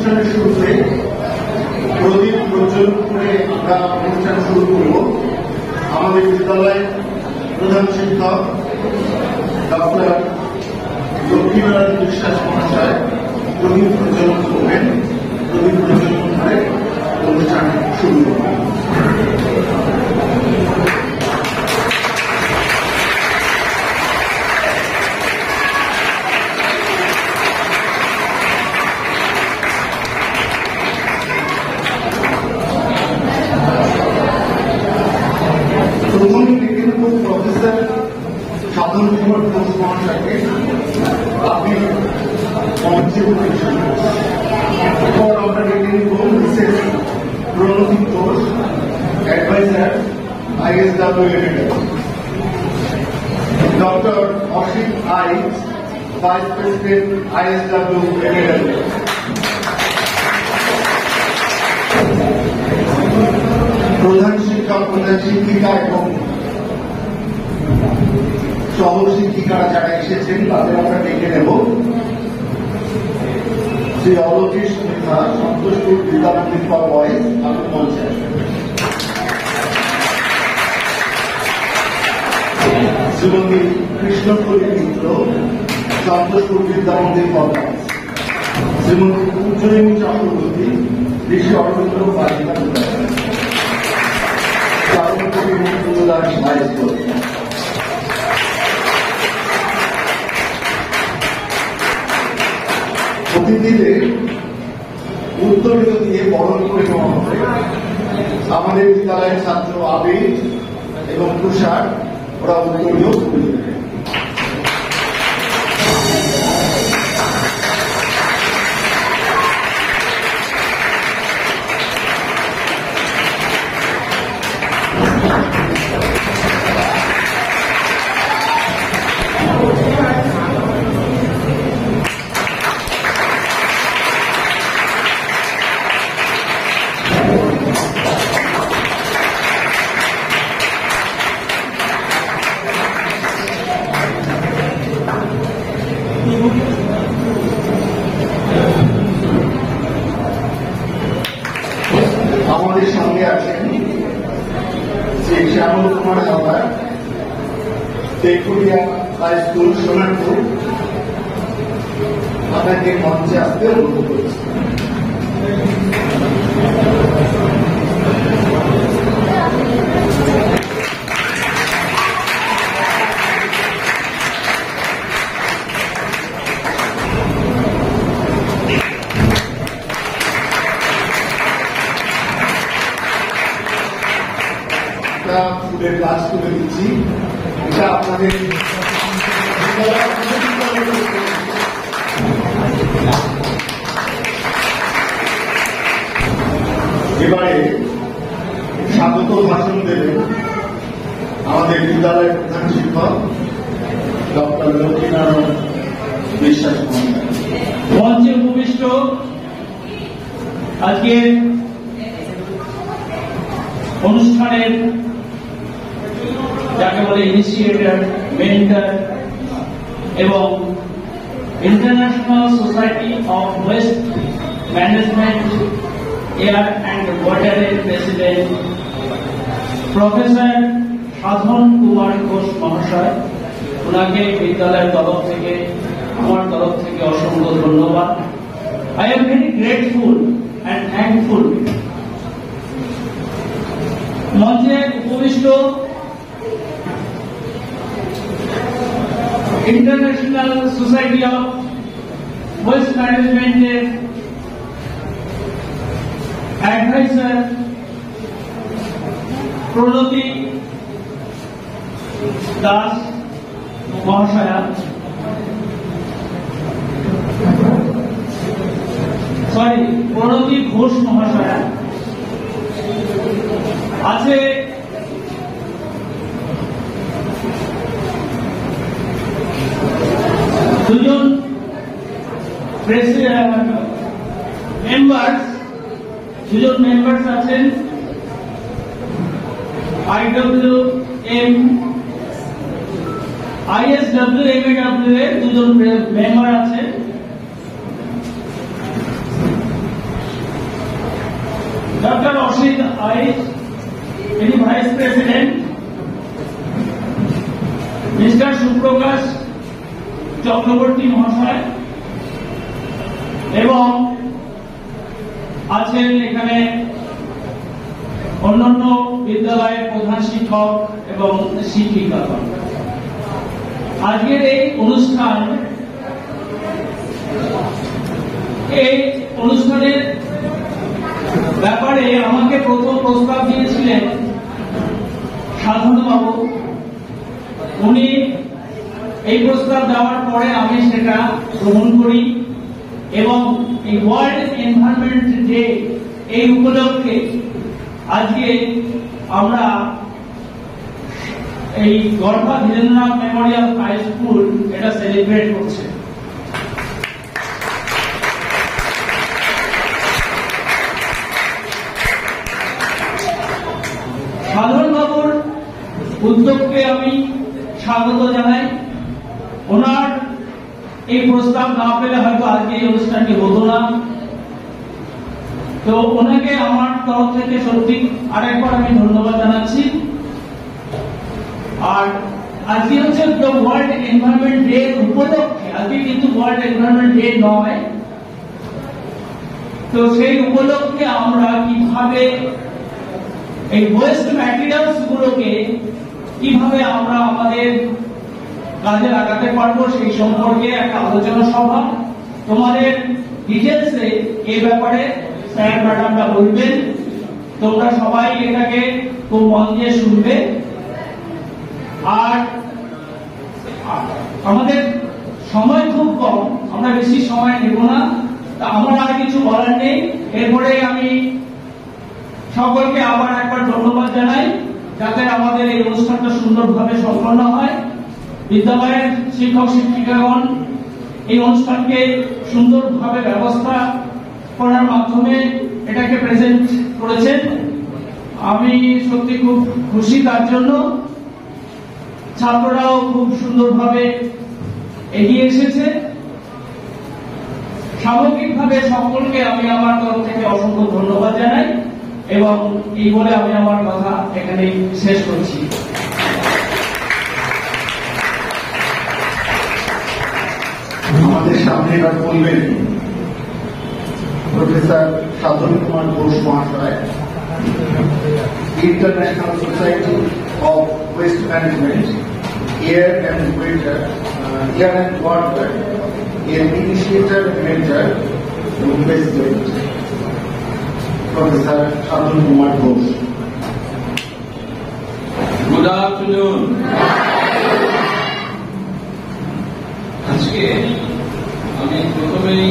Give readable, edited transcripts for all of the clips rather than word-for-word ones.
অনুষ্ঠানের শুরুতে প্রদীপ প্রজ্বলন করে আমরা অনুষ্ঠান শুরু করব। আমাদের বিদ্যালয়ের প্রধান শিক্ষক ডক্টর লক্ষ্মীনারায়ণ বিশ্বাস মহাশয় প্রদীপ প্রজ্বলন করবেন। প্রদীপ প্রজ্বলন করে অনুষ্ঠান শুরু করব। প্রথমে ডেকে নেব প্রফেসর সাধন কুমার ঘোষ মহাশয়কে। আপনি মঞ্চে উপস্থিত। এরপর আমরা ডেকে নেব Mrs Pranati Ghosh, adviser ISW editor, doctor Asit Aich, vice president ISW editor, প্রধান শিক্ষক, প্রধান শিক্ষিকা এবং সহ শিক্ষিকারা যারা এসেছেন তাদের আমরা ডেকে নেব। শ্রী অলকেশ মেধা, সন্তোষপুর বিদ্যামন্দির ফর বয়েজ, আপনি মঞ্চে আসবেন। শ্রীমতী কৃষ্ণপ্রদী মিত্র, সন্তোষপুর বিদ্যামন্দির ফর বয়েজ। শ্রীমতী উজ্জয়িনী চক্রবর্তী, ঋষি অরবিন্দ বালিকা বিদ্যালয়, অতিথিদের উত্তরীয় দিয়ে বরণ করে নেওয়া হবে। আমাদের বিদ্যালয়ের ছাত্র আবির এবং তুষার ওরা উত্তরীয় করে দেবে। আমাদের সঙ্গে আছেন শ্রী শ্যামল কুমার হালদার, তেকুরিয়া হাই স্কুল, সোনারপুর। আপনাকে মঞ্চে আসতে অনুরোধ করছি। ফুলের গাছ তুলে দিচ্ছি। এটা আপনাদের এবারে স্বাগত ভাষণ দেবেন আমাদের বিদ্যালয়ের প্রধান শিক্ষক ডক্টর লক্ষ্মীনারায়ণ বিশ্বাস মহাশয়। মঞ্চে উপবিষ্ট আজকের অনুষ্ঠানের যাকে বলে ইনিশিয়েটর, মেন্টর এবং international society of waste management air and ওয়াটারের প্রেসিডেন্ট প্রফেসর সাধন কুমার ঘোষ মহাশয়, ওনাকে বিদ্যালয়ের তরফ থেকে, আমার তরফ থেকে অসংখ্য ধন্যবাদ। I am very grateful and thankful. মঞ্চে উপবিষ্ট ইন্টারন্যাশনাল সোসাইটি অফ ওয়েস্ট ম্যানেজমেন্টের অ্যাডভাইজার প্রণতি দাস মহাশয়া, প্রণতি ঘোষ মহাশয়া আছে, দুজন মেম্বার্স আছেন ISW MAW এর দুজন মেম্বার আছেন। Rashid Aiz, any Vice President, Mr. Suprakash Chakraborty মহাশয় এবং আছেন এখানে অন্যান্য বিদ্যালয়ের প্রধান শিক্ষক এবং শিক্ষিকা। আজকের এই অনুষ্ঠানের ব্যাপারে আমাকে প্রথম প্রস্তাব দিয়েছিলেন সাধনবাবু। উনি এই প্রস্তাব দেওয়ার পরে আমি সেটা গ্রহণ করি এবং এই ওয়ার্ল্ড এনভায়রনমেন্ট ডে এই উপলক্ষে আজকে আমরা এই গর্ভা ধীরেন্দ্রনাথ মেমোরিয়াল হাই স্কুল এটা সেলিব্রেট করছে। সাধারণ বাবুর উদ্যোগকে আমি স্বাগত জানাই। ওনার এই প্রস্তাব না পেলে হয়তো আজকে এই অনুষ্ঠানটি হতো না। তো ওনাকে আমার তরফ থেকে সত্যি আরেকবার আমি ধন্যবাদ জানাচ্ছি। আর আজকে হচ্ছে ওয়ার্ল্ড এনভায়রনমেন্ট ডে উপলক্ষে, আজকে কিন্তু ওয়ার্ল্ড এনভায়রনমেন্ট ডে নয়। তো সেই উপলক্ষে আমরা কিভাবে এই ওয়েস্ট ম্যাটেরিয়ালস গুলোকে কিভাবে আমরা আমাদের কাজে লাগাতে পারবো সেই সম্পর্কে একটা আলোচনা সভা। তোমাদের ডিটেলসে এই ব্যাপারে স্যার ম্যাডামরা বলবেন, তোমরা সবাই এটাকে খুব মন দিয়ে শুনবে। আর আমাদের সময় খুব কম, আমরা বেশি সময় নেব না। আমার আর কিছু বলার নেই। এরপরে আমি সকলকে আবার একবার ধন্যবাদ জানাই, যাতে আমাদের এই অনুষ্ঠানটা সুন্দরভাবে সম্পন্ন হয়। বিদ্যালয়ের শিক্ষক শিক্ষিকাগণ এই অনুষ্ঠানকে সুন্দরভাবে ব্যবস্থা করার মাধ্যমে এটাকে প্রেজেন্ট করেছেন। আমি সত্যি খুব খুশি তার জন্য। ছাত্ররাও খুব সুন্দরভাবে এগিয়ে এসেছে। সামগ্রিকভাবে সকলকে আমি আমার তরফ থেকে অসংখ্য ধন্যবাদ জানাই এবং এই বলে আমি আমার কথা এখানেই শেষ করছি। আমাদের সামনে এবার বলবেন প্রফেসর সাধন কুমার ঘোষ মহাশয়, international society of waste management air and water এর ইনিশিয়েটর মেন্টর এবং president professor Sadhan Kumar Ghosh. Good afternoon. আজকে আমি প্রথমেই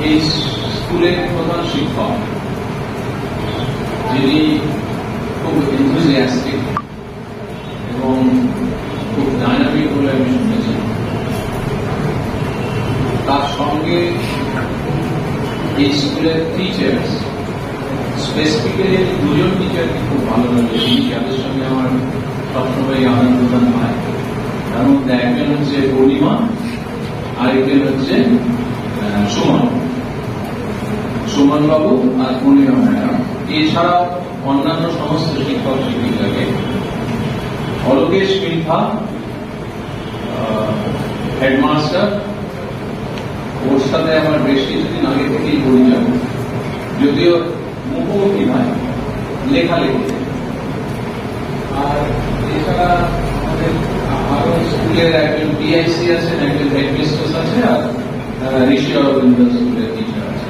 এই স্কুলের প্রধান শিক্ষক, যিনি খুব এনথুজিয়াস্টিক এবং খুব ডাইনামিক বলে আমি শুনেছি, তার সঙ্গে এই স্কুলের টিচার্স, স্পেসিফিক্যালি দুজন টিচারকে খুব ভালো লাগে, যাদের সঙ্গে আমার সবসময় আদান প্রদান হয়। তার মধ্যে একজন হচ্ছে পূর্ণিমা, আরেকজন হচ্ছে সুমন বাবু আর পূর্ণিমা ম্যাডাম। এছাড়াও অন্যান্য সমস্ত শিক্ষক শিক্ষিকাকে, অলোকেশ মিথা হেডমাস্টার, ওর সাথে আমার বেশ কিছুদিন আগে থেকেই পরিচয়, যদিও মুখোমুখি নয়, লেখালেখি। আর এছাড়া আমাদের আরো স্কুলের একজন পিআইসি আছেন, একজন হেডমিস্ট্রেস আছে, আর ঋষি অরবিন্দ স্কুলের টিচার আছে।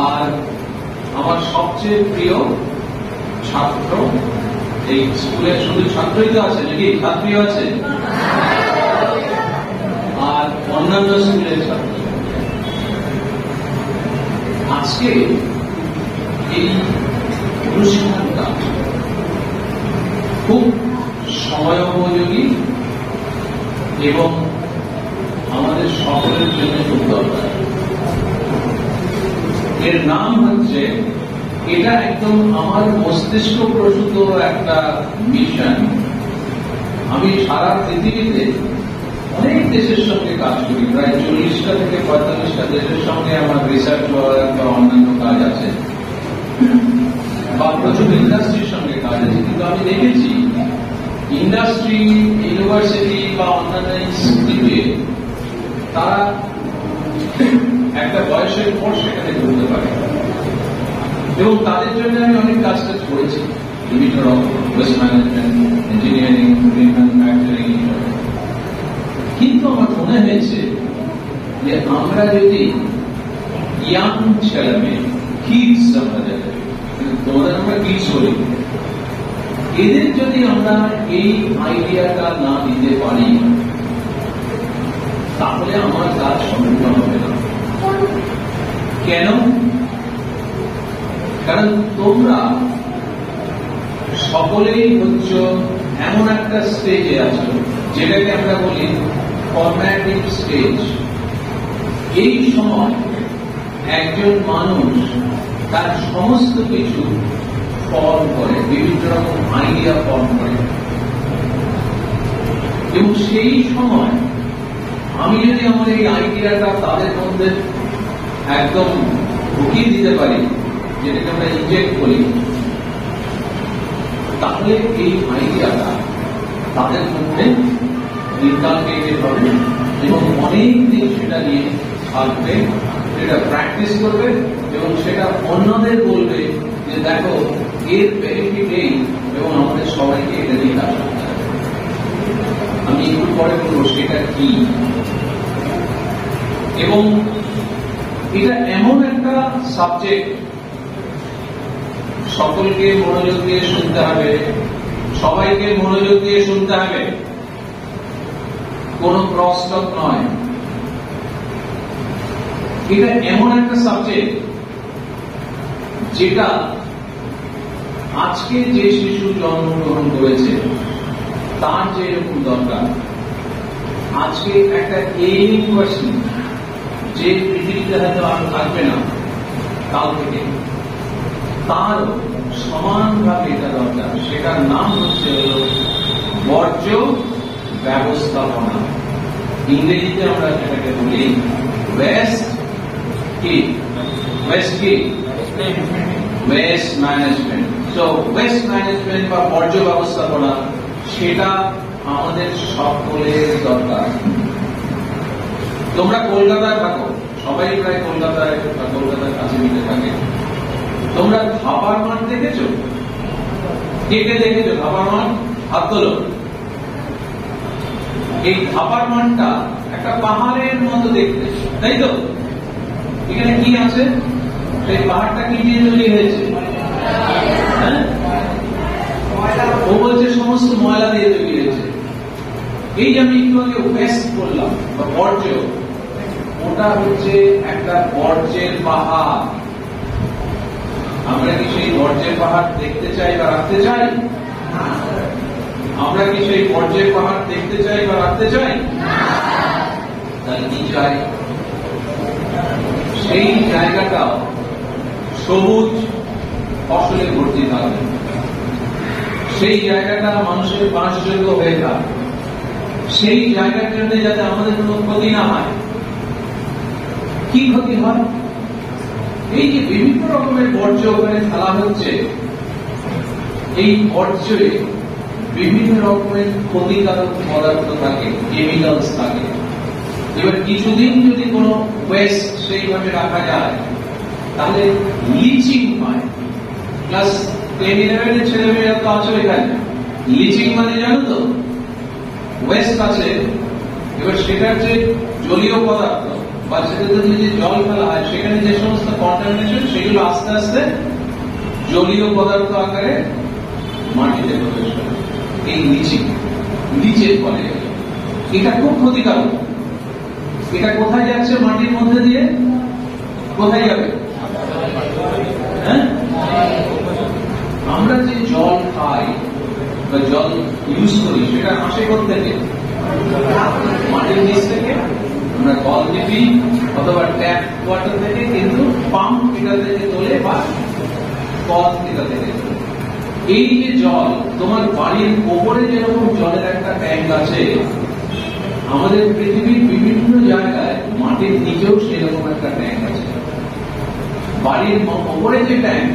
আর আমার সবচেয়ে প্রিয় ছাত্র এই স্কুলের, শুধু ছাত্রই তো আছে নাকি, ছাত্রীও আছে, আর অন্যান্য স্কুলের ছাত্র। আজকে এই অনুষ্ঠানটা খুব সময় উপযোগী এবং আমাদের সকলের জন্য খুব দরকার। এর নাম হচ্ছে, এটা একদম আমার মস্তিষ্ক প্রসূত একটা মিশন। আমি সারা পৃথিবীতে অনেক দেশের সঙ্গে কাজ করি, প্রায় 40টা থেকে 45টা দেশের সঙ্গে আমার রিসার্চ ওয়ার্ক বা অন্যান্য কাজ আছে, বা প্রচুর ইন্ডাস্ট্রির সঙ্গে কাজ আছে। কিন্তু আমি দেখেছি ইন্ডাস্ট্রি, ইউনিভার্সিটি বা অন্যান্য ইনস্টিটিউটে তারা একটা বয়সের পর সেখানে ঢুকতে পারে, এবং তাদের জন্য আমি অনেক কাজ করেছি, বিভিন্ন রকম waste management, engineering, green manufacturing. কিন্তু আমার মনে হয়েছে যে আমরা যদি ইয়াং ছেলে মেয়ে, কিডস, আমরা যাদের তোমাদের আমরা কিডস বলি, এদের যদি আমরা এই আইডিয়াটা না দিতে পারি তাহলে আমার কাজ সম্পূর্ণ হবে না। কেন? কারণ তোমরা সকলেই হচ্ছ এমন একটা স্টেজে আছো যেটাকে আমরা বলি ফরম্যাটিভ স্টেজ। এই সময় একজন মানুষ তার সমস্ত কিছু ফর্ম করে, বিভিন্ন রকম আইডিয়া ফর্ম করে, এবং সেই সময় আমি যদি আমার এই আইডিয়াটা তাদের মধ্যে একদম ঢুকিয়ে দিতে পারি, যেটাকে আমরা ইনজেক্ট করি, তাহলে এই আইডিয়াটা তাদের মধ্যে ইনকালকেটেড হবে এবং অনেক দিন সেটা নিয়ে থাকবে, সেটা প্র্যাকটিস করবে এবং সেটা অন্যদের বলবে যে দেখো এর বেনিফিট এই, এবং আমাদের সবাইকে এটা নিয়ে কাজ করতে হবে। আমি একটু পরে বলবো সেটা কি। এবং এটা এমন একটা সাবজেক্ট, সকলকে মনোযোগ দিয়ে শুনতে হবে, সবাইকে মনোযোগ দিয়ে শুনতে হবে, কোন ক্রসটক নয়। এটা এমন একটা সাবজেক্ট যেটা আজকে যে শিশু জন্মগ্রহণ করেছে তার যে এরকম দরকার, আজকে একটা এইমিং পার্সন যে পৃথিবীতে হয়তো আর থাকবে না কাল থেকে, তার সমানভাবে এটা দরকার। সেটার নাম হচ্ছে হল বর্জ্য ব্যবস্থাপনা। ইংরেজিতে আমরা সেটাকে বলি ওয়েস্ট কি, ওয়েস্ট কি, ওয়েস্ট ম্যানেজমেন্ট। তো ওয়েস্ট ম্যানেজমেন্ট বা বর্জ্য ব্যবস্থাপনা, সেটা আমাদের সকলের দরকার। তোমরা কলকাতায় থাকো, সবাই প্রায় কলকাতায় বা কলকাতার কাছে মিলে থাকে। তোমরা ধাবার মাঠ দেখেছো? কে কে দেখেছো ধাবার মাঠ? হাত তোলো। এই ধাবার মাঠটা একটা পাহাড়ের মতো দেখতে, তাই তো? এখানে কি আছে? সেই পাহাড়টা কি দিয়ে তৈরি হয়েছে? ও বলছে সমস্ত ময়লা দিয়ে তৈরি হয়েছে। এই যে আমি একটু আগে ওয়েস্ট বললাম বা বর্জ্য, ওটা হচ্ছে একটা বর্জ্যের পাহাড়। আমরা কি সেই বর্জ্যের পাহাড় দেখতে চাই বা রাখতে চাই? আমরা কি সেই বর্জ্যের পাহাড় দেখতে চাই বা রাখতে চাই? তাহলে কি চাই? সেই জায়গাটাও সবুজ ফসলে ভর্তি থাকবে, সেই জায়গাটা মানুষের বাসযোগ্য হয়ে থাকে, সেই জায়গার জন্য যাতে আমাদের কোনো ক্ষতি না হয়। কি ক্ষতি হয়? এই যে বিভিন্ন রকমের বর্জ্য ওখানে ফেলা হচ্ছে, এই বর্জ্যে বিভিন্ন রকমের ক্ষতিকারক পদার্থ থাকে, কেমিক্যালস থাকে। এবার কিছুদিন যদি কোনো ওয়েস্ট সেইভাবে রাখা যায় তাহলে লিচিং হয়। ক্লাস 10-11 ছেলেমেয়েরা তো আছো এখানে, লিচিং মানে জানো তো? ওয়েস্ট আছে, এবার সেটার যে জলীয় পদার্থ বা সেটাতে যে জল ফেলা হয়, সেখানে যে সমস্ত কন্টামিনেশন, সেগুলো আস্তে আস্তে জলীয় পদার্থ আকারে মাটিতে প্রবেশ করে। এই লিচিং, লিচের ফলে এটা খুব ক্ষতিকারক। এটা কোথায় যাচ্ছে? মাটির মধ্যে দিয়ে। কোথায় যাবে? হ্যাঁ, আমরা যে জল খাই বা জল ইউজ করি সেটা আসে থেকে মাটির নিচ থেকে। আমরা কল টিপি অথবা ট্যাপ ওয়াটার থেকে, কিন্তু পাম্প এটা থেকে তোলে বা কল এটা থেকে তোলে। এই যে জল, তোমার বাড়ির ওপরে যেরকম জলের একটা ট্যাঙ্ক আছে, আমাদের পৃথিবীর বিভিন্ন জায়গায় মাটির নিচেও সেরকম একটা ট্যাঙ্ক আছে। বাড়ির ওপরে যে ট্যাঙ্ক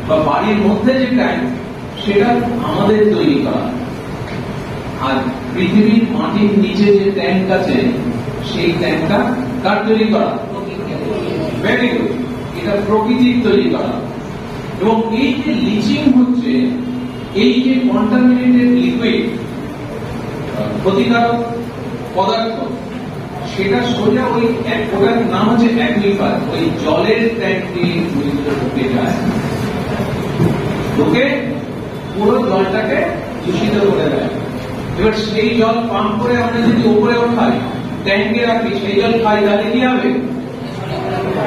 বা বাড়ির মধ্যে যে ট্যাঙ্ক, সেটা আমাদের তৈরি করা। আর পৃথিবীর মাটির নিচে যে ট্যাঙ্ক আছে, সেই ট্যাঙ্কটা কার তৈরি করা? ভেরি গুড, এটা প্রকৃতির তৈরি করা। এবং এই যে লিচিং হচ্ছে, এই যে কন্টামিনেটেড লিকুইড, ক্ষতিকারক পদার্থ, সেটা সোজা ওই ওটার নাম হচ্ছে অ্যাকুইফার, ওই জলের ট্যাঙ্কটি ঢুকে যায়, ঢুকে পুরো জলটাকে দূষিত করে দেয়। এবার সেই জল পাম্প করে আমরা যদি উপরে ওঠাই, ট্যাঙ্কে রাখি, সেই জল খাই, তাহলে কি হবে?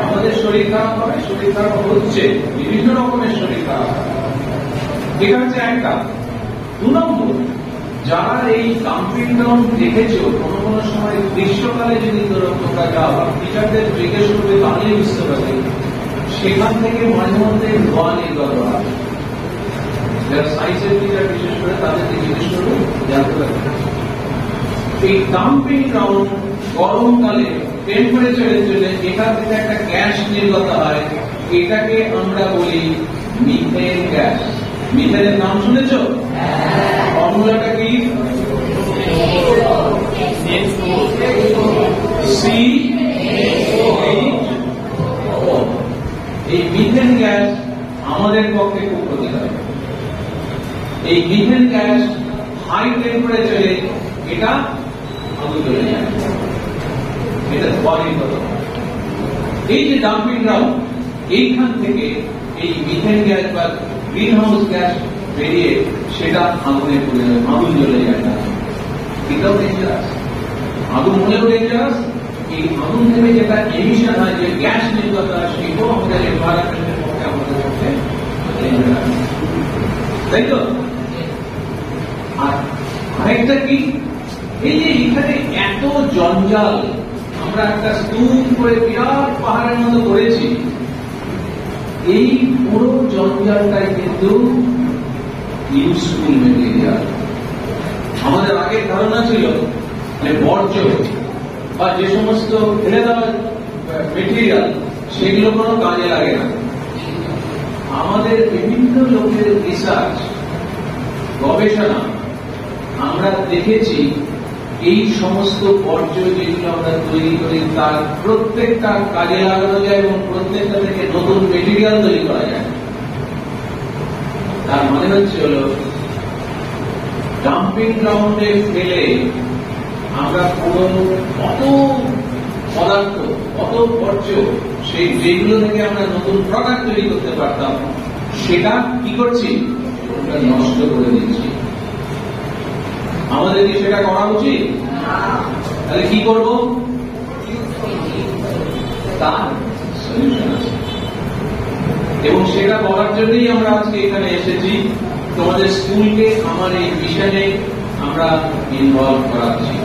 আমাদের শরীর খারাপ হবে, শরীর খারাপ হচ্ছে, বিভিন্ন রকমের শরীর খারাপ। এটা হচ্ছে একটা। 2 নম্বর, যারা এই ডাম্পিং গ্রাউন্ড দেখেছো, কোনো কোনো সময় গ্রীষ্মকালে যদি তোমরা যাও, টিচারদের জিজ্ঞেস করবে, তাহলেই বুঝতে পারবে সেখান থেকে মাঝে মধ্যে ধোঁয়া নির্গত হয়। যারা সায়েন্সের টিচার বিশেষ করে তাদেরকে জিজ্ঞেস করবে, জানতে পারবে। এই ডাম্পিং গ্রাউন্ড গরমকালে টেম্পারেচারের জন্য এখান থেকে একটা গ্যাস নির্গত হয়, এটাকে আমরা বলি মিথেন গ্যাস। মিথেনের নাম শুনেছ? ফর্মুলাটা কি? CH4। এই মিথেন গ্যাস আমাদের পক্ষে খুব ক্ষতিকারক। এই মিথেন গ্যাস হাই টেম্পারেচারে এটা আগুন জ্বলে যায়, এটা ধোঁয়ার কথা। এই যে ডাম্পিং গ্রাউন্ড, এইখান থেকে এই মিথেন গ্যাস বা গ্রিন হাউস গ্যাস বেরিয়ে সেটা আগুনে পড়ে যায়, আগুন জ্বলে যায় না। এটাও ডেঞ্জারাস, আগুন হলেও ডেঞ্জারাস। এই আগুন থেকে যেটা এমিশন হয়, যে গ্যাস নির্গত হয়, সেটাও আমাদের এনভায়রনমেন্টের পক্ষে, আমাদের পক্ষে ডেঞ্জারাস, তাই তো? আর আরেকটা কি, এই যে এখানে এত জঞ্জাল, আমরা একটা স্তূপ করে বিরাট পাহাড়ের মতো করেছি, এই পুরো জঞ্জালটাই কিন্তু ইউজফুল মেটেরিয়াল। আমাদের আগের ধারণা ছিল যে বর্জ্য বা যে সমস্ত ফেলে দেওয়া মেটেরিয়াল, সেগুলো কোনো কাজে লাগে না। আমাদের বিভিন্ন লোকের রিসার্চ, গবেষণা, আমরা দেখেছি এই সমস্ত বর্জ্য যেগুলো আমরা তৈরি করি, তার প্রত্যেকটা কাজে লাগানো যায় এবং প্রত্যেকটা থেকে নতুন মেটেরিয়াল তৈরি করা যায়। তার মানে হচ্ছে হলো, ডাম্পিং গ্রাউন্ডে ফেলে আমরা পুরো কত পদার্থ, কত বর্জ্য, সেই যেগুলো থেকে আমরা নতুন প্রোডাক্ট তৈরি করতে পারতাম, সেটা কি করছি? নষ্ট করে দিচ্ছি। আমাদের কি সেটা করা উচিত? তাহলে কি করব? তার সলিউশন আছে, এবং সেটা বলার জন্যই আমরা আজকে এখানে এসেছি। তোমাদের স্কুলকে আমার এই মিশনে আমরা ইনভলভ করাচ্ছি।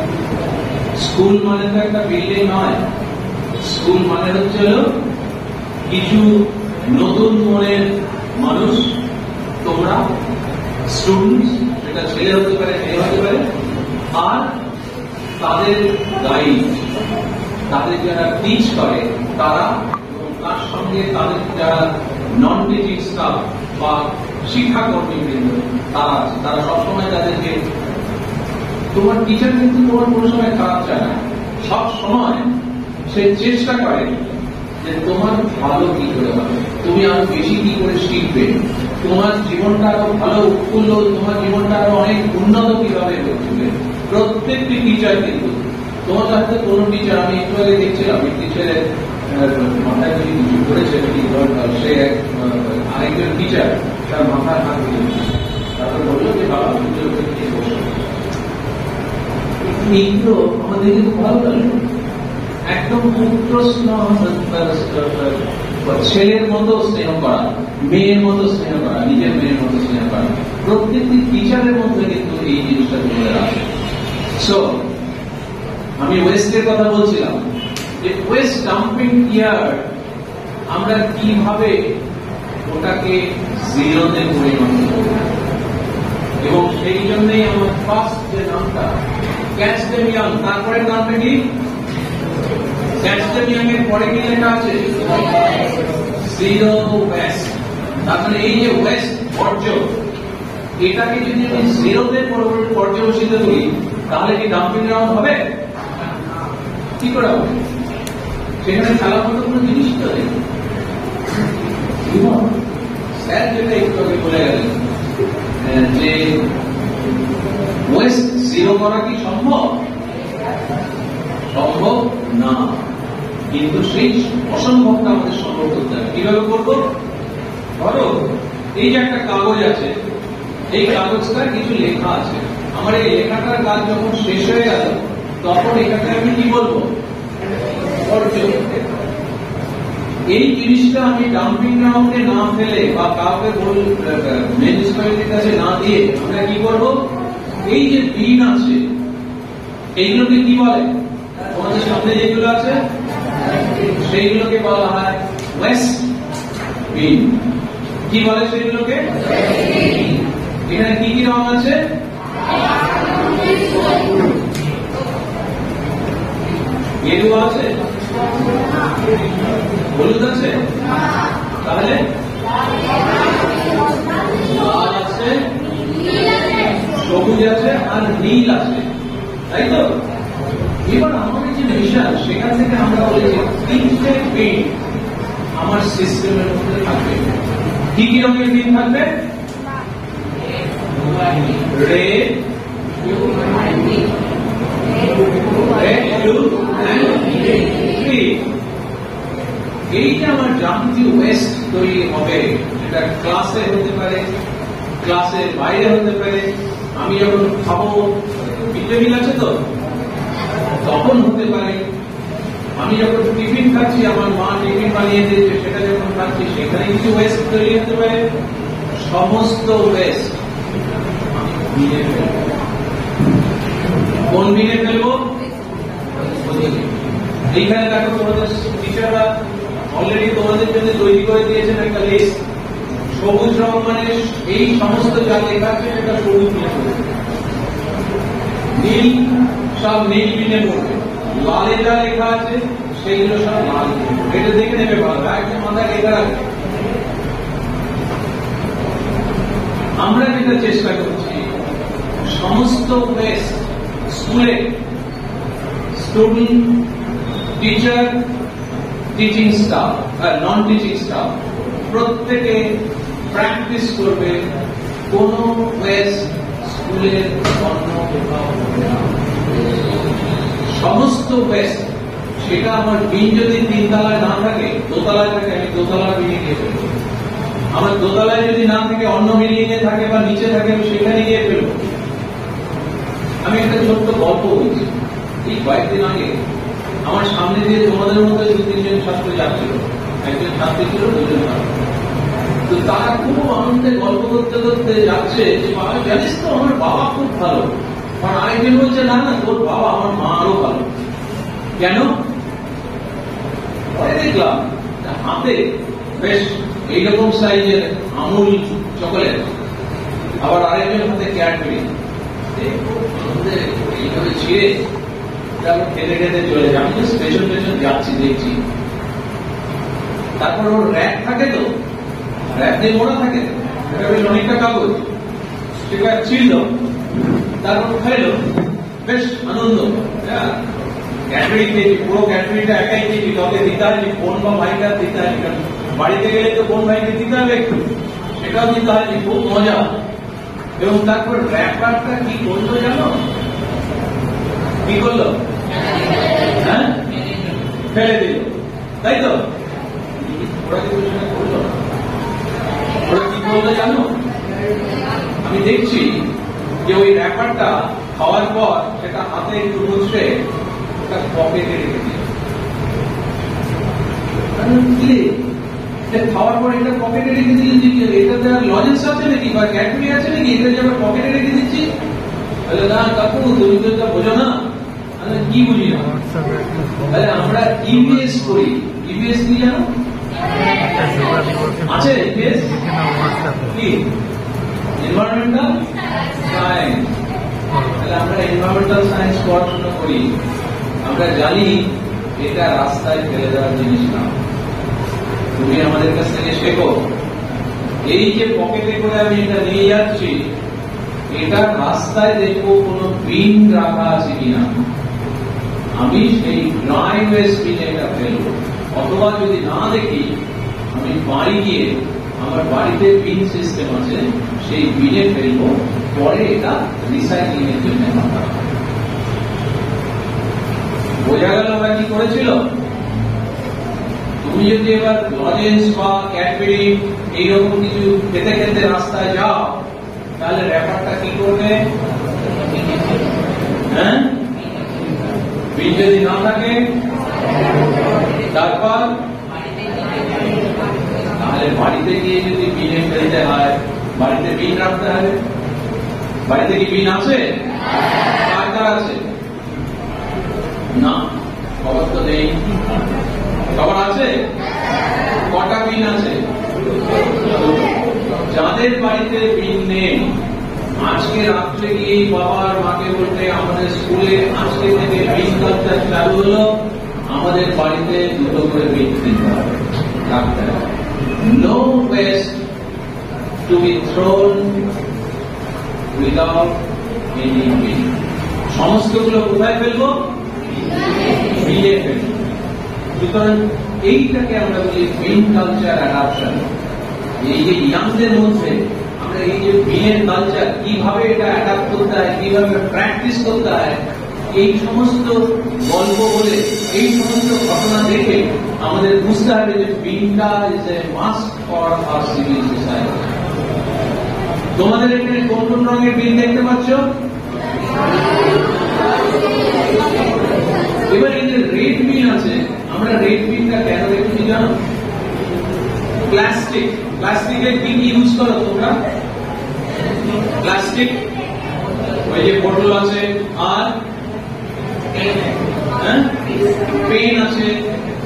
স্কুল মানে তো একটা বিল্ডিং নয়, স্কুল মানে হচ্ছে কিছু নতুন মনের মানুষ, তোমরা স্টুডেন্টস, সেটা ছেলে হতে পারে, মেয়ে হতে পারে, আর তাদের গাইড, তাদের যারা টিচ করে তারা, এবং তার সঙ্গে তাদের যারা নন টিচিং স্টাফ বা শিক্ষাকর্মী বৃন্দ তারা আছে, তারা সবসময় তাদেরকে, তোমার টিচার কিন্তু তোমার কোনো সময় খারাপ চায় না, সব সময় সে চেষ্টা করে যে তোমার ভালো কি করে হবে, তুমি আরো বেশি কি করে শিখবে, তোমার জীবনটা আরো ভালো উৎফুল্ল, তোমার জীবনটা আরো অনেক উন্নত কিভাবে করবে। প্রত্যেকটি টিচার কিন্তু, তোমার কাছে কোনো টিচার, আমি একটু আগে দেখছিলাম টিচারের মাথায় যদি কিছু করেছে, সে আরেকজন টিচার তার মাথায় হাত দিয়েছে, তারপর বললো যে বাবা এইগুলো আমাদের কিন্তু ভালো লাগলো, একদম পুত্র ছেলের মতো স্নেহ করা, মেয়ের মতো স্নেহ করা, নিজের মেয়ের মতো স্নেহ করা, প্রত্যেকটি টিচারের মধ্যে কিন্তু এই জিনিসটা চলে আসে। সো আমি ওয়েস্টের কথা বলছিলাম, যে ওয়েস্ট ডাম্পিং ইয়ার্ড আমরা কিভাবে ওটাকে জিরোতে পরিণত করব, এবং সেই জন্যই আমার ফার্স্ট যে নামটা ক্যাচ দেম ইয়াং, তারপরে নামটা কি? ক্যাচ দেম ইয়াং এর পরে কি লেখা আছে? Zero West. তার মানে এই যে ওয়েস্ট বর্জ্য, এটাকে যদি আমি জিরোতে পর্যবেসিত করি তাহলে কি ডাম্পিং গ্রাউন্ড হবে? কি করে হবে? সেখানে খেলার মতো কোনো জিনিস তো নেই। স্যার যেটা একটু আগে বলে গেলেন যে ওয়েস্ট জিরো করা কি সম্ভব? সম্ভব না, কিন্তু সেই অসম্ভবটা আমাদের সম্ভব করতে হবে। কিভাবে করবো? ধরো এই যে একটা কাগজ আছে, এই কাগজটা কিছু লেখা আছে, আমার এই লেখাটার কাজ যখন শেষ হয়ে গেল তখন এটাকে আমি কি বলবো? এই জিনিসটা আমি ডাম্পিং গ্রাউন্ডে না ফেলে বা কাউকে মিউনিসিপ্যালিটির কাছে না দিয়ে আমরা কি করবো? এই যে বিন আছে এইগুলোকে কি বলে? তোমাদের সামনে যেগুলো আছে সেইগুলোকে বলা হয় ওয়েস্ট বিন। কি বলে সেইগুলোকে? এখানে কি কি রং আছে? গেরুয়া আছে, হলুদ আছে, তাহলে লাল আছে, সবুজ আছে আর নীল আছে, তাই তো? এবার আমাদের যে মিশন সেখান থেকে আমরা বলেছি তিনটে বিন আমার সিস্টেমের মধ্যে থাকবে। কি কি রঙের বিন থাকবে? Red, blue and green. এই যে আমার যান্ত্রিক ওয়েস্ট তৈরি হবে, এটা ক্লাসে হতে পারে, ক্লাসের বাইরে হতে পারে, আমি যখন খাবো মিড ডে মিল আছে তো তখন হতে পারে, আমি যখন টিফিন খাচ্ছি আমার মা টিফিন বানিয়ে দিয়েছে সেটা যখন খাচ্ছি সেখানে কিছু ওয়েস্ট তৈরি হতে পারে। সমস্ত ওয়েস্ট বিনে ফেলবো। কোন বিনে ফেলবো? এইখানে দেখো তোমাদের টিচাররা অলরেডি তোমাদের জন্য তৈরি করে দিয়েছেন একটা লিস্ট। সবুজ রং মানে এই সমস্ত যা লেখা আছে সেটা সবুজ বিনে পড়বে, নীল সব নীল বিনে পড়বে, লালে যা লেখা আছে সেইগুলো সব লাল। এটা দেখে নেবে ভালো, একদম মাথায় লেখা রাখবে। আমরা যেটা চেষ্টা করছি সমস্ত ওয়েস্ট স্কুলে স্টুডেন্ট, টিচার, টিচিং স্টাফ আর নন টিচিং স্টাফ প্রত্যেকে প্র্যাকটিস করবে কোন ওয়েস্ট স্কুলের অন্য কোথাও হবে না। সমস্ত ওয়েস্ট সেটা আমার বিন যদি তিনতলায় না থাকে, দোতলায় থাকে, আমি দোতলার বিনে গিয়ে ফেলবো। আমার দোতলায় যদি না থাকে অন্য বিল্ডিং এ থাকে বা নিচে থাকে আমি সেখানে গিয়ে ফেলবো। আমি একটা ছোট্ট গল্প বলছি। এই কয়েকদিন আগে আমার সামনে দিয়ে তোমাদের মধ্যে দু তিনজন ছাত্র যাচ্ছিল, একজন ছাত্রী ছিল, দুজন ছাত্র। তো তারা খুব আনন্দে গল্প করতে করতে যাচ্ছে যে বাবা জানিস তো আমার বাবা খুব ভালো, আর আরেকজন বলছে না না তোর বাবা আমার মা আরো ভালো। কেন? পরে দেখলাম হাতে বেশ এইরকম সাইজের আমুল চকোলেট, আবার আরেকজন হাতে ক্যাডবেরি, এইভাবে ছিঁড়ে খেতে খেতে চলে যায়। আমি পেছন পেছন যাচ্ছি, দেখছি। তারপর ওর র্যাক থাকে, তো র্যাক দিয়ে মোড়া থাকে, বেশ অনেকটা কাগজ, সেটা ছিঁড়ল, তারপর খাইলো, বেশ আনন্দ। ক্যাডবেরি খেয়েছি, পুরো ক্যাডবেরিটা একাই খেয়েছি, কাউকে দিতে হয়নি, বোন বা ভাইটা দিতে হয়নি, বাড়িতে গেলে তো বোন ভাইকে দিতে হবে একটু, সেটাও দিতে হয়নি, খুব মজা। এবং তারপর র্যাপারটা কি করলো জানো? কি করলো? হ্যাঁ, ফেলে দিল, তাই তো? ওরা কি করলো? ওরা কি করলো জানো? আমি দেখছি যে ওই র্যাপারটা খাওয়ার পর সেটা হাতে একটু মুছড়ে ওটা পকেটে রেখে দিল। খাওয়ার পর এটা পকেটে রেখে দিলে এটাতে আর লজেন্স আছে নাকি বা ক্যাডবেরি আছে নাকি, এটা যে আমরা পকেটে রেখে দিচ্ছি? তাহলে না কাকু, তুমি তো এটা বোঝো না। কি বুঝি না? তাহলে আমরা ইবিএস করি। ইবিএস কি জানো? আছে ইবিএস কি? Environmental science. তাহলে আমরা এনভায়রনমেন্টাল সায়েন্স পড়াশোনা করি, আমরা জানি এটা রাস্তায় ফেলে দেওয়ার জিনিস না। তুমি আমাদের কাছ থেকে শেখো, এই যে পকেটে করে আমি এটা নিয়ে যাচ্ছি, এটা রাস্তায় দেখবো কোনো বিন রাখা আছে কিনা, আমি সেই ড্রাই ওয়েস্ট বিনে এটা ফেলবো। অথবা যদি না দেখি, আমি বাড়ি গিয়ে আমার বাড়িতে বিন সিস্টেম আছে, সেই বিনে ফেলবো, পরে এটা রিসাইক্লিং এর জন্য বোঝা গেল ওরা কি করেছিল। তুমি যদি এবার লজেন্স বা ক্যাডবেরি এইরকম কিছু খেতে খেতে রাস্তায় যাও, তাহলে ব্যাপারটা কি করবে? হ্যাঁ, বিন যদি না থাকে, তারপর তাহলে বাড়িতে গিয়ে যদি বিনে ফেলতে হয়, বাড়িতে বিন রাখতে হবে। বাড়িতে কি বিন আছে? কার আছে? না, খবর তো নেই। খবর আছে? কটা বিন আছে? যাদের বাড়িতে বিন নেই, আজকে রাত্রে গিয়ে বাবার মাকে বলতে আমাদের স্কুলে আজকে থেকে বিন কালচার চালু হলো, আমাদের বাড়িতে দুটো করে বিন দিতে হবে, রাখতে হবে। No waste to be thrown without any bin. সমস্তগুলো কোথায় ফেলবো? বিনে ফেলবো। সুতরাং এইটাকে আমরা বলি বিন কালচার অ্যাডাপশন। এই যে ইয়াংদের মধ্যে আমরা এই যে বিনের কালচার কিভাবে এটা অ্যাডাপ্ট করতে হয়, কিভাবে প্র্যাকটিস করতে হয়, এই সমস্ত গল্প বলে, এই সমস্ত ঘটনা দেখে আমাদের বুঝতে হবে যে বিনটা is a must for our civil society. তোমাদের এখানে কোন কোন রঙের বিন দেখতে পাচ্ছ? এবার এই যে রেড বিন আছে, আমরা রেড বিনটা কেন রেখেছি জানো? প্লাস্টিক। প্লাস্টিকের কি কি ইউজ করো তোমরা? প্লাস্টিক, ওই যে বোতল আছে, আর পেন আছে,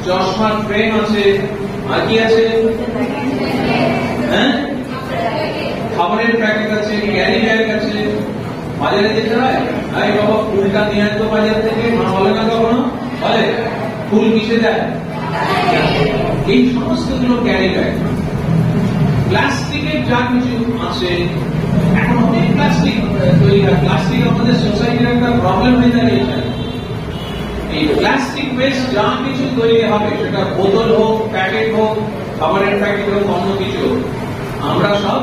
চশমার ফ্রেম আছে, আর কি আছে? খাবারের প্যাকেট আছে, ক্যারি ব্যাগ আছে। বাজারে যেতে হয়, আরে বাবা ফুলটা নিয়ে আসতো বাজার থেকে, মা বলে না কখনো? বলে ফুল কিসে দেয়? এই সমস্ত গুলো ক্যারি ব্যাগ। প্লাস্টিকের যা কিছু আছে, এখন অনেক প্লাস্টিক তৈরি হয়। প্লাস্টিক আমাদের সোসাইটির একটা প্রবলেম হয়ে দাঁড়িয়েছে। এই প্লাস্টিক ওয়েস্ট যা কিছু তৈরি হবে, সেটা বোতল হোক, প্যাকেট হোক, খাবারের প্যাকেট হোক, অন্য কিছু, আমরা সব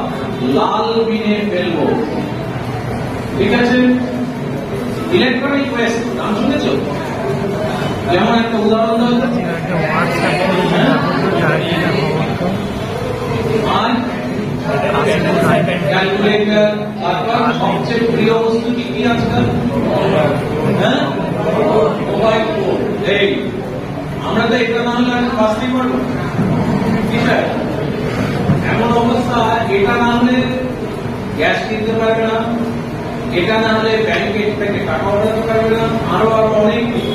লাল বিনে ফেলবো। ঠিক আছে? ইলেকট্রনিক ওয়েস্ট নাম শুনেছ? যেমন একটা উদাহরণ দাও। ক্যালকুলেটর, তারপর সবচেয়ে প্রিয় বস্তু কি কি আজকাল? Mobile phone. এই আমরা তো এটা না হলে বাঁচতেই পারবো। ঠিক আছে, এমন অবস্থা, এটা না হলে গ্যাস কিনতে পারবে না, এটা না হলে ব্যাংকের থেকে টাকা পাঠাতে পারবে না, আরো অনেক কিছু।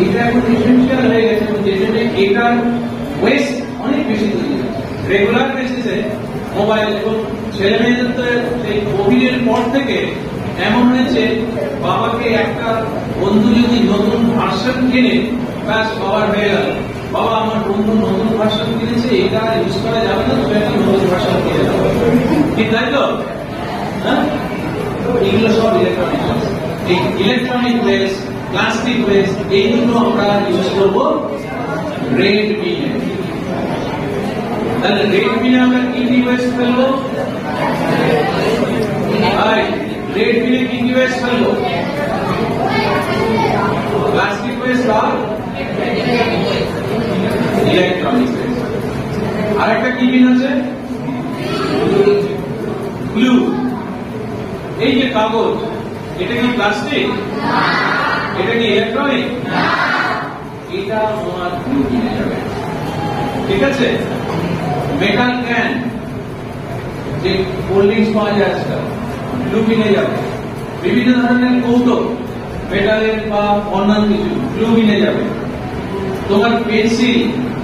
এটা এখন এসেন্সিয়াল হয়ে গেছে, যে জন্য এটার ওয়েস্ট অনেক বেশি তৈরি হচ্ছে রেগুলার বেসিসে। মোবাইল এবং ছেলে মেয়েদের তো সেই কোভিডের পর থেকে এমন হয়েছে, বাবাকে একটা বন্ধু যদি নতুন ভার্সন কিনে, ব্যাস বাবার হয়ে গেল, বাবা আমার বন্ধু নতুন ভার্সন কিনেছে, এটা ইউজ করা যাবে না, তুমি একটা নতুন ভার্সন কিনে দেবো। ঠিক তাই তো? হ্যাঁ, এগুলো সব ইলেকট্রনিক ওয়েস্ট। এই ইলেকট্রনিক ওয়েস্ট, প্লাস্টিক ওয়েস্ট, এইগুলো আমরা ইউজ করবো রেড বিনে। তাহলে রেড বিনে আমরা কি কি ওয়েস্ট ফেলবো? রেড বিনে কি কি ওয়েস্ট ফেলবো? প্লাস্টিক ওয়েস্ট আর ইলেকট্রনিক ওয়েস্ট। আর একটা কি বিন আছে? গ্লু। এই যে কাগজ, এটা কি প্লাস্টিক? এটা কি ইলেকট্রনিক? এটা তোমার গ্লু বিনে যাবে। ঠিক আছে? মেটাল ক্যান, যে কোল্ড ড্রিঙ্কস পাওয়া যায় আজকাল, গ্লু বিনে যাবে। বিভিন্ন ধরনের কৌটো, মেটালের বা অন্যান্য কিছু, গ্লু বিনে যাবে। তোমার পেন্সিল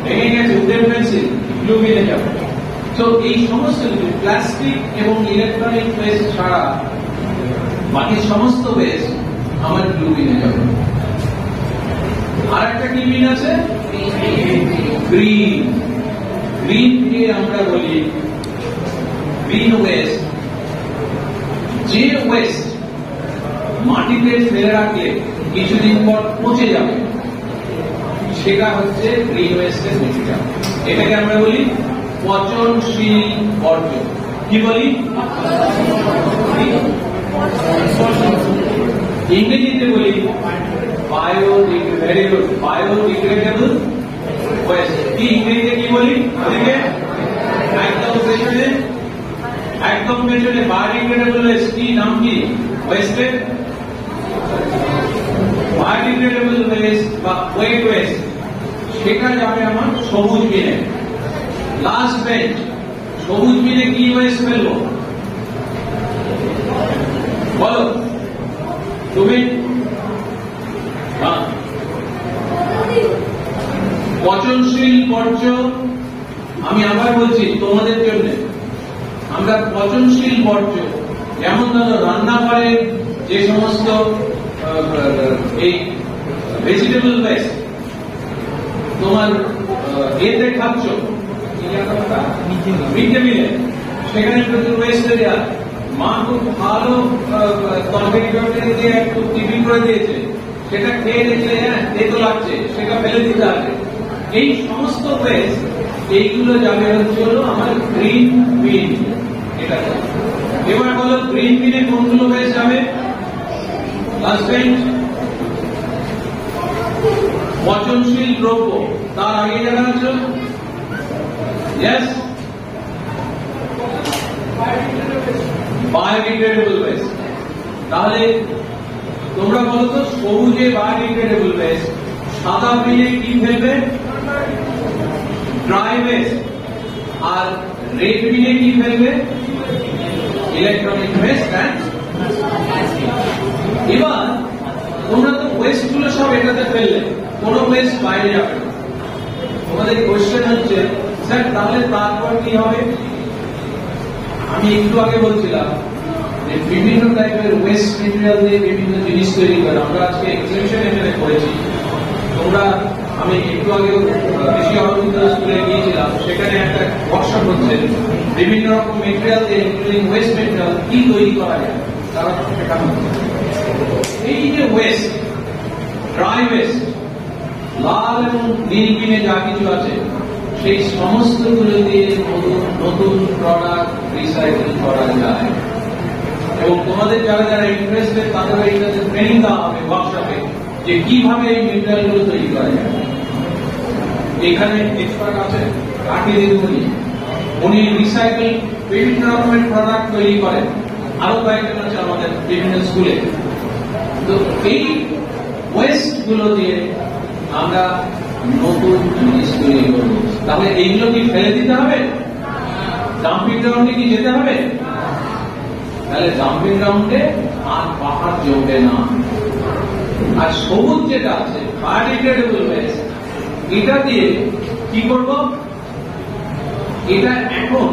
ভেঙে গেছে, উডেন পেন্সিল, গ্লু বিনে যাবে। তো এই সমস্ত কিছু প্লাস্টিক এবং ইলেকট্রনিক ওয়েস্ট ছাড়া বাকি সমস্ত ওয়েস্ট আমার ব্লু বিনে যাবে। আর একটা কি বিন আছে? গ্রিন। গ্রিন কে আমরা বলি গ্রিন ওয়েস্ট। যে ওয়েস্ট মাটিতে ফেলে রাখলে কিছুদিন পর পচে যাবে সেটা হচ্ছে গ্রিন ওয়েস্টের মেটেরিয়াল। এটাকে আমরা বলি পচনশীল বর্জ্য। কি বলি? ইংরেজিতে বলি বায়োডিগ্রেডেবল ওয়েস্ট। কি ইংরেজিতে কি বলি? একদম পেছনে বায়োডিগ্রেডেবল ওয়েস্ট। কি নাম? কি ওয়েস্টের? বায়োডিগ্রেডেবল ওয়েস্ট বা ওয়েট ওয়েস্ট, সেটা যাবে আমার সবুজ বিনে। লাস্ট বেঞ্চ, সবুজ বিনে কি ওয়েস্ট ফেলবো বলো তুমি? পচনশীল বর্জ্য। আমি আবার বলছি তোমাদের জন্য, আমরা পচনশীল বর্জ্য যেমন ধরো রান্নাঘরে যে সমস্ত এই ভেজিটেবল ওয়েস্ট তোমার এতে খাচ্ছ মিড ডে মিলে, সেখানে প্রচুর ওয়েস্ট দেওয়া। মা খুব ভালো তরকারি দিয়ে একটু টিফিন করে দিয়েছে, সেটা খেয়ে দেখলে হ্যাঁ তেতো লাগছে, সেটা ফেলে দিতে হবে। এই সমস্ত ওয়েস্ট এইগুলো যাবে হচ্ছে হলো আমার গ্রিন বিন। এটা এবার বলো গ্রিন বিনে কোনগুলো ওয়েস্ট যাবে? লাস্ট বেঞ্চ পচনশীল দ্রব্য, তার আগে দেখা যাচ্ছে ইয়েস বায়োডিগ্রেডেবল ওয়েস্ট। তাহলে তোমরা বলো তো সবুজে বায়োডিগ্রেডেবল ওয়েস্ট, সাদা বিনে কি ফেলবে? Dry West. আর রেড বিনে কি ফেলবে? Electronic West. এবার তোমরা তো ওয়েস্ট গুলো সব এটাতে ফেললে, কোন ওয়েস্ট বাইরে যাবে। তোমাদের কোয়েশ্চেন হচ্ছে স্যার তাহলে তারপর কি হবে? আমি একটু আগে বলছিলাম যে বিভিন্ন টাইপের ওয়েস্ট মেটেরিয়াল দিয়ে বিভিন্ন জিনিস তৈরি করে। আমরা আজকে এক্সিবিশন এখানে করেছি। তোমরা, আমি একটু আগে কৃষি অরবিন্দ স্কুলে গিয়েছিলাম, সেখানে একটা ওয়ার্কশপ হচ্ছে বিভিন্ন রকম মেটেরিয়াল দিয়ে ইনক্লুডিং ওয়েস্ট মেটেরিয়াল কি তৈরি করা যায় তারা শেখানো হচ্ছে। এই যে ওয়েস্ট, ড্রাই ওয়েস্ট, লাল এবং নীল বিনে যা কিছু আছে সেই সমস্ত গুলো দিয়ে নতুন প্রোডাক্ট রিসাইকেল করা যায়। এবং তোমাদের যারা যারা ইন্টারেস্টেড তাদের এইটাতে ট্রেনিং দেওয়া হবে ওয়ার্কশপে যে কিভাবে এই মেটেরিয়াল গুলো তৈরি করা যায়। এখানে এক্সপার্ট আছে কাঠি দিদিমণি, উনি রিসাইকেল বিভিন্ন রকমের প্রোডাক্ট তৈরি করেন। আরো কয়েকজন আছে আমাদের বিভিন্ন স্কুলে। তো এই ওয়েস্ট গুলো দিয়ে আমরা নতুন জিনিস তৈরি করব। তাহলে এইগুলো কি ফেলে দিতে হবে? ডাম্পিং গ্রাউন্ডে কি যেতে হবে? তাহলে ডাম্পিং গ্রাউন্ডে আর পাহাড় জমবে না। আর সবুজ যেটা আছে বায়োডিগ্রেডেবল ওয়েস্ট, এটা দিয়ে কি করব? এটা এখন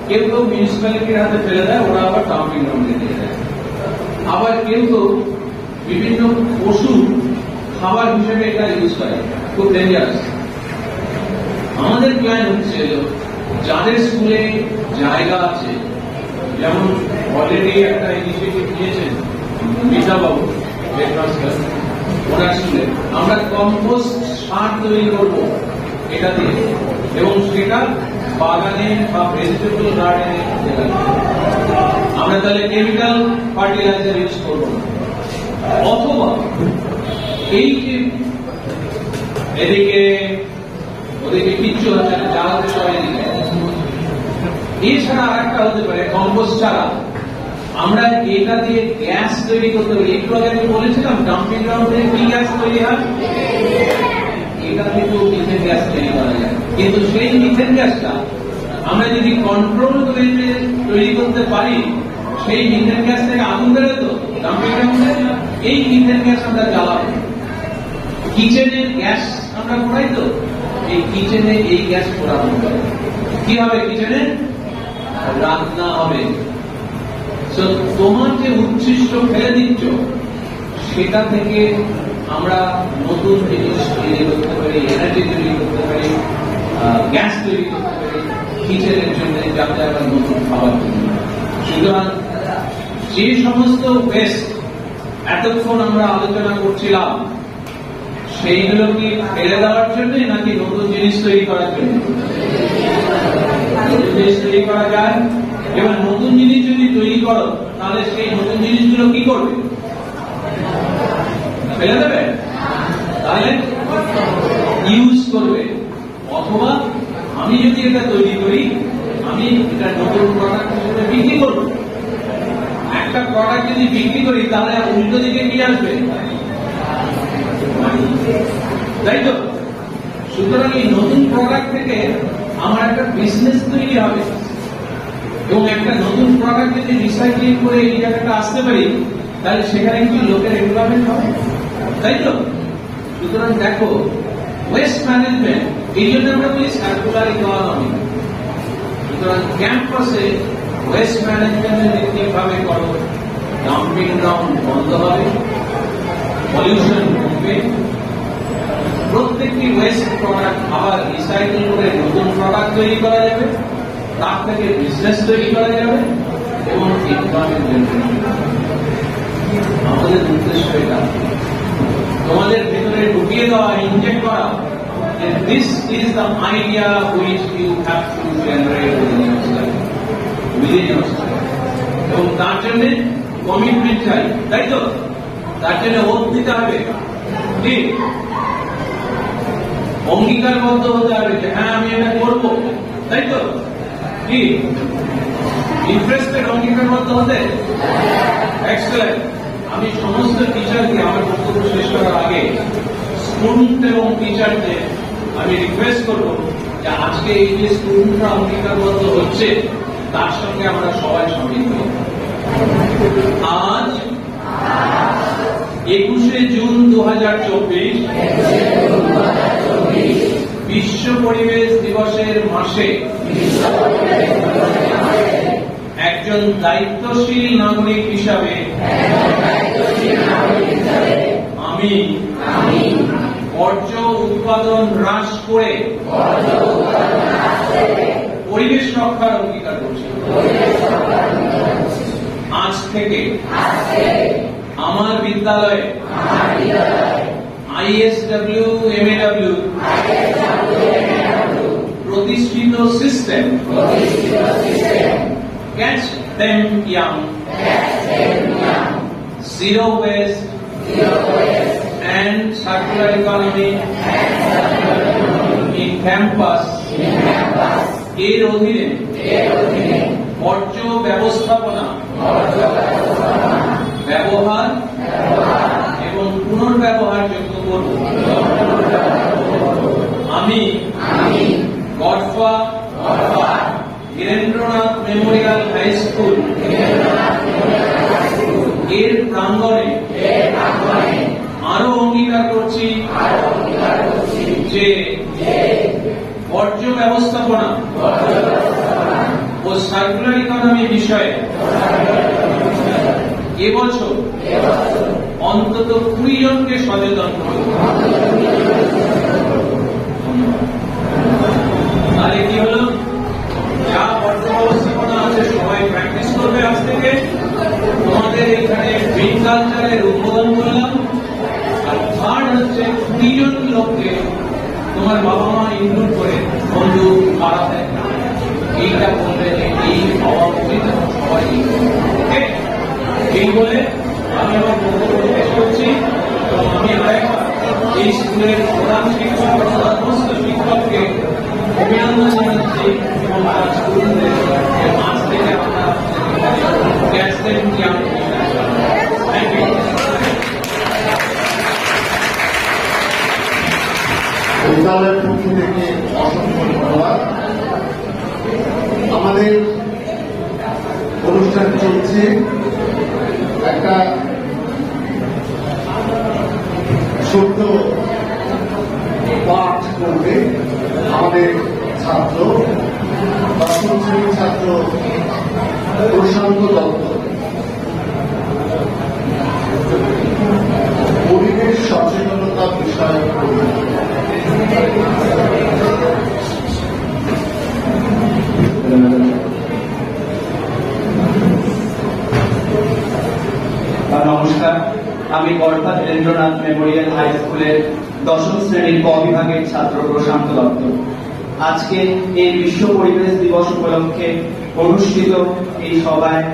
কেউ কেউ মিউনিসিপ্যালিটির হাতে ফেলে দেয়, ওরা আবার ডাম্পিং গ্রাউন্ডে দিয়ে দেয়। আবার কেউ কেউ বিভিন্ন পশু খাবার হিসেবে এটা ইউজ করে, খুব ডেঞ্জারাস। আমাদের প্ল্যান হচ্ছে যাদের স্কুলে জায়গা আছে, যেমন অলরেডি একটা ইনিশিয়েটিভ নিয়েছেন বিদ্যাবাবু হেডমাস্টার, ওনার স্কুলে আমরা কম্পোস্ট সার তৈরি করব এটা দিয়ে, এবং সেটা বাগানে বা ভেজিটেবল গার্ডেনে আমরা তাহলে কেমিক্যাল ফার্টিলাইজার ইউজ করবো না। অথবা এই যে এদিকে ওদিকে কিচ্ছু হচ্ছে না, জ্বালাতে সবাই এদিকে, এছাড়া আর একটা হতে পারে কম্পোস্ট ছাড়া আমরা এটা দিয়ে গ্যাস তৈরি করতে পারি। একটু আগে আমি বলেছিলাম ডাম্পিং গ্রাউন্ডে কি গ্যাস তৈরি হয়, এটা থেকেও মিথেন গ্যাস তৈরি করা যায়। কিন্তু সেই মিথেন গ্যাসটা আমরা যদি কন্ট্রোল করে তৈরি করতে পারি, সেই মিথেন গ্যাস থেকে আগুন বেরোয় তো ডাম্পিং গ্রাউন্ডে, এই মিথেন গ্যাস আমরা জ্বালাবো। কিচেনের গ্যাস আমরা পোড়াই তো, এই কিচেনে এই গ্যাস পোড়ানো হবে। কি হবে? কিচেনে রান্না হবে। তো তোমার যে উচ্ছিষ্ট ফেলে দিচ্ছ সেটা থেকে আমরা নতুন জিনিস তৈরি করতে পারি, এনার্জি তৈরি করতে পারি, গ্যাস তৈরি করতে পারি কিচেনের জন্য, যাতে আমরা নতুন খাবার তৈরি করি। সুতরাং যে সমস্ত ওয়েস্ট এতক্ষণ আমরা আলোচনা করছিলাম সেইগুলো কি ফেলে দেওয়ার জন্য নাকি নতুন জিনিস তৈরি করার জন্য? নতুন জিনিস তৈরি করা যায়। এবার নতুন জিনিস যদি তৈরি করো তাহলে সেই নতুন জিনিসগুলো কি করবে? ফেলে দেবে? তাহলে ইউজ করবে। অথবা আমি যদি এটা তৈরি করি, আমি এটা নতুন প্রোডাক্ট হিসেবে বিক্রি করবো। একটা প্রোডাক্ট যদি বিক্রি করি তাহলে উল্টো দিকে কি আসবে? তাই তো? সুতরাং এই নতুন প্রোডাক্ট থেকে আমার একটা বিজনেস তৈরি হবে, এবং একটা নতুন প্রোডাক্ট যদি রিসাইক্লিং করে এই জায়গাটা আসতে পারি তাহলে সেখানে কি লোকের এমপ্লয়মেন্ট হবে, তাই তো? সুতরাং দেখো, ওয়েস্ট ম্যানেজমেন্ট, এই জন্য আমরা বলি সার্কুলার ইকোনমি। সুতরাং ক্যাম্পাসে ওয়েস্ট ম্যানেজমেন্ট ঠিকভাবে করো, ডাম্পিং গ্রাউন্ড বন্ধ হবে, পলিউশন কমবে, প্রত্যেকটি ওয়েস্ট প্রোডাক্ট আবার রিসাইকেল করে নতুন প্রোডাক্ট তৈরি করা যাবে, তার থেকে বিজনেস তৈরি করা যাবে এবং এমপ্লয়মেন্ট জেনারেট। আমাদের উদ্দেশ্য এটা তোমাদের ভেতরে ঢুকিয়ে দেওয়া, ইনজেক্ট করা, this is the idea which you have to generate within yourself. এবং তার জন্য কমিটমেন্ট চাই, তাই তো? তার জন্য ওত দিতে হবে, ঠিক? অঙ্গীকারবদ্ধ হতে হবে যে হ্যাঁ আমি এটা করবো, তাই তো? কি ইন্টারেস্টেড? অঙ্গীকারবদ্ধ হতে এক্সেলেন্ট। আমি সমস্ত টিচারকে আমার বক্তব্য শেষ করার আগে স্টুডেন্ট এবং টিচারদের আমি রিকোয়েস্ট করবো যে আজকে এই যে স্টুডেন্টরা অঙ্গীকারবদ্ধ হচ্ছে তার সঙ্গে আমরা সবাই সামিল হই। আজ 21শে জুন 2024 বিশ্ব পরিবেশ দিবসের মাসে একজন দায়িত্বশীল নাগরিক হিসাবে আমি বর্জ্য উৎপাদন হ্রাস করে পরিবেশ রক্ষার অঙ্গীকার করছি। আজ থেকে আমার বিদ্যালয়ে ISW MAW প্রতিষ্ঠিত system Catch Them Young, Zero Waste and Circular Economy in Campus এর অধীনে বর্জ্য ব্যবস্থাপনা, ব্যবহার এবং পুনর্ব্যবহারযোগ্য করব। আমি গডফা বীরেন্দ্রনাথ মেমোরিয়াল হাই স্কুল এর প্রাঙ্গণে আরো অঙ্গীকার করছি যে বর্জ্য ব্যবস্থাপনা ও সার্কুলার ইকোনমি বিষয়ে এবছর অন্তত 20 জনকে সচেতন করব। তাহলে কি হলো, যা বর্জ্য ব্যবস্থাপনা আছে সবাই প্র্যাকটিস করবে আজ থেকে। তোমাদের এখানে গ্রিন কালচারের উদ্বোধন করলাম। আর থার্ড হচ্ছে 20 জন লোককে তোমার বাবা মা ইনক্লুড করে বন্ধু পাড়াতে এইটা বলবে যে এই হওয়া উচিত, সবাই এই বলে আমি আমার বক্তব্য শেষ করছি। এবং আমি আরেকবার এই স্কুলের প্রধান শিক্ষক সমস্ত শিক্ষককে অভিনন্দন জানাচ্ছি এবং তারা স্টুডেন্টদের আজ থেকে আমরা গ্যাস দেন কি আমি থ্যাংক ইউ। বিদ্যালয়ের পক্ষ থেকে অসংখ্য ধন্যবাদ। আমাদের অনুষ্ঠান চলছে, একটা ছোট্ট পাঠ করবে আমাদের ছাত্র, 10ম শ্রেণীর ছাত্র প্রশান্ত দত্ত। সচেতনতা বিষয়। নমস্কার, আমি গড়পা ধীরেন্দ্রনাথ মেমোরিয়াল হাই স্কুলের 10ম শ্রেণীর ক বিভাগের ছাত্র প্রশান্ত দত্ত। আজকে এই বিশ্ব পরিবেশ দিবস উপলক্ষে অনুষ্ঠিত এই সভায়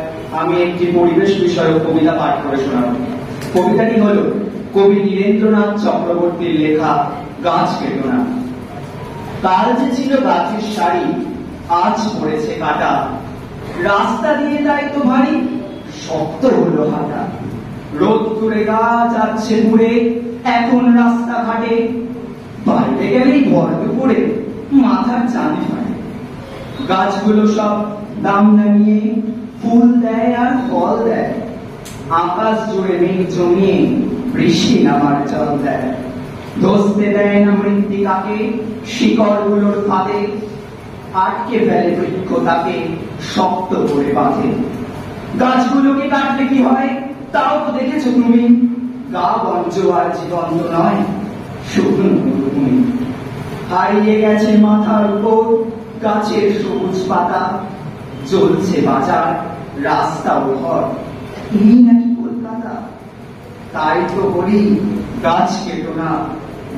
আমি একটি পরিবেশ বিষয়ক কবিতা পাঠ করে শোনাব। কবিতাটি হল কবি নীরেন্দ্রনাথ চক্রবর্তীর লেখা গাছ কেটো না। কাল যে ছিল গাছের সারি, আজ পড়েছে কাটা, রাস্তা দিয়ে তাই তো ভারী শক্ত হলো হাঁটা। রোদ দূরে গাছ যাচ্ছে মুড়ে, এখন রাস্তাঘাটে বাইরে গেলেই ভর দুপুরে মাথার চাঁদি হয়। গাছগুলো সব দাম নামিয়ে ফুল দেয় আর ফল দেয়, আকাশ জুড়ে মেঘ জমিয়ে বৃষ্টি নামার জল দেয়। ধসতে দেয় না মৃত্তিকাকে শিকড়গুলোর ফাঁদে, আটকে ফেলে বৃক্ষ তাকে শক্ত করে বাঁধে। গাছগুলোকে কাটলে কি হয় তাও তো দেখেছো তুমি, গা বঞ্চ আর জীবন্ত নয় শুকনো মরুভূমি। হারিয়ে গেছে মাথার উপর গাছের সবুজ পাতা, জ্বলছে বাজার রাস্তা ও ঘর, এই নাকি কলকাতা। তাই তো বলি গাছ কেটো না,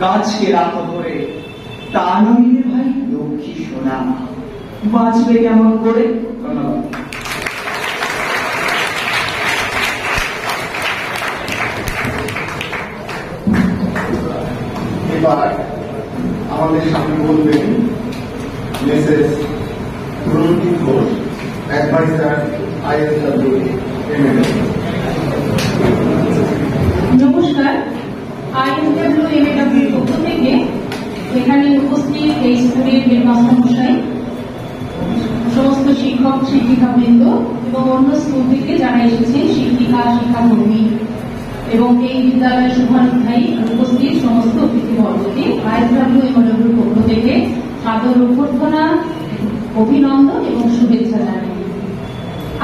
গাছকে রাখো ধরে, তা নইলে ভাই লক্ষ্মী সোনা বাঁচবে কেমন করে। ধন্যবাদ। এবার আমাদের সামনে বলবেন মেসেজ প্রণতি ঘোষ, অ্যাডভাইজার ISW MLA। নমস্কার, ISW MLA পক্ষ থেকে এখানে উপস্থিত এই স্কুলের হেডমাস্টার মশাই, সমস্ত শিক্ষক শিক্ষিকাবৃন্দ এবং অন্য স্কুল থেকে যারা এসেছেন শিক্ষিকা শিক্ষাকর্মী এবং এই বিদ্যালয়ের শুভানুধ্যায়ী উপস্থিত সমস্ত অতিথিবর্গকে ISW MLA পক্ষ থেকে সাদর অভ্যর্থনা, অভিনন্দন এবং শুভেচ্ছা জানাই।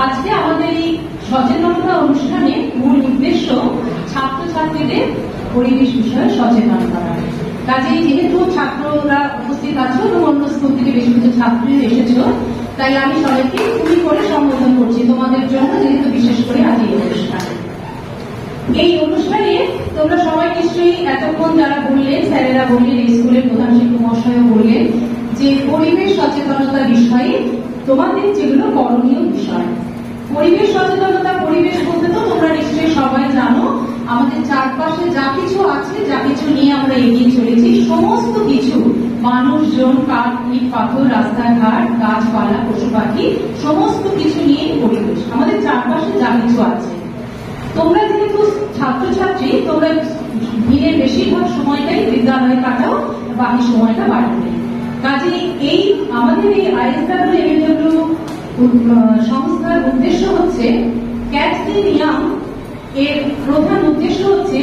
আজকে আমাদের এই সচেতনতা অনুষ্ঠানে মূল উদ্দেশ্য ছাত্রছাত্রীদের পরিবেশ বিষয়ে সচেতন করা। কাজেই যেহেতু ছাত্ররা উপস্থিত আছো এবং অন্য স্কুল থেকে বেশ কিছু ছাত্রী এসেছো, তাই আমি সবাইকে তুমি করে সম্বোধন করছি তোমাদের জন্য, যেহেতু বিশেষ করে আজ এই অনুষ্ঠান। এই অনুষ্ঠানে তোমরা সবাই নিশ্চয়ই এতক্ষণ যারা বললেন, স্যারেরা বললেন, এই স্কুলের প্রধান শিক্ষক মহাশয়ও বললেন যে পরিবেশ সচেতনতা বিষয়ে তোমাদের যেগুলো করণীয় বিষয়। পরিবেশ সচেতনতা, পরিবেশ বলতে তো তোমরা নিশ্চয়ই সবাই জানো আমাদের চারপাশে যা কিছু আছে, যা কিছু নিয়ে আমরা এগিয়ে চলেছি, সমস্ত কিছু মানুষজন, কাঠ ইট পাথর, রাস্তাঘাট, গাছপালা, পশু পাখি, সমস্ত কিছু নিয়ে পরিবেশ আমাদের চারপাশে যা কিছু আছে। তোমরা যেহেতু ছাত্রছাত্রী, তোমরা দিনের বেশিরভাগ সময়টাই বিদ্যালয়ে কাটাও, বাকি সময়টা বাড়বে। কাজে এই আমাদের এই ISW MLW সংস্থার উদ্দেশ্য হচ্ছে ক্যাচ দ্য ইয়াং। এর প্রধান উদ্দেশ্য হচ্ছে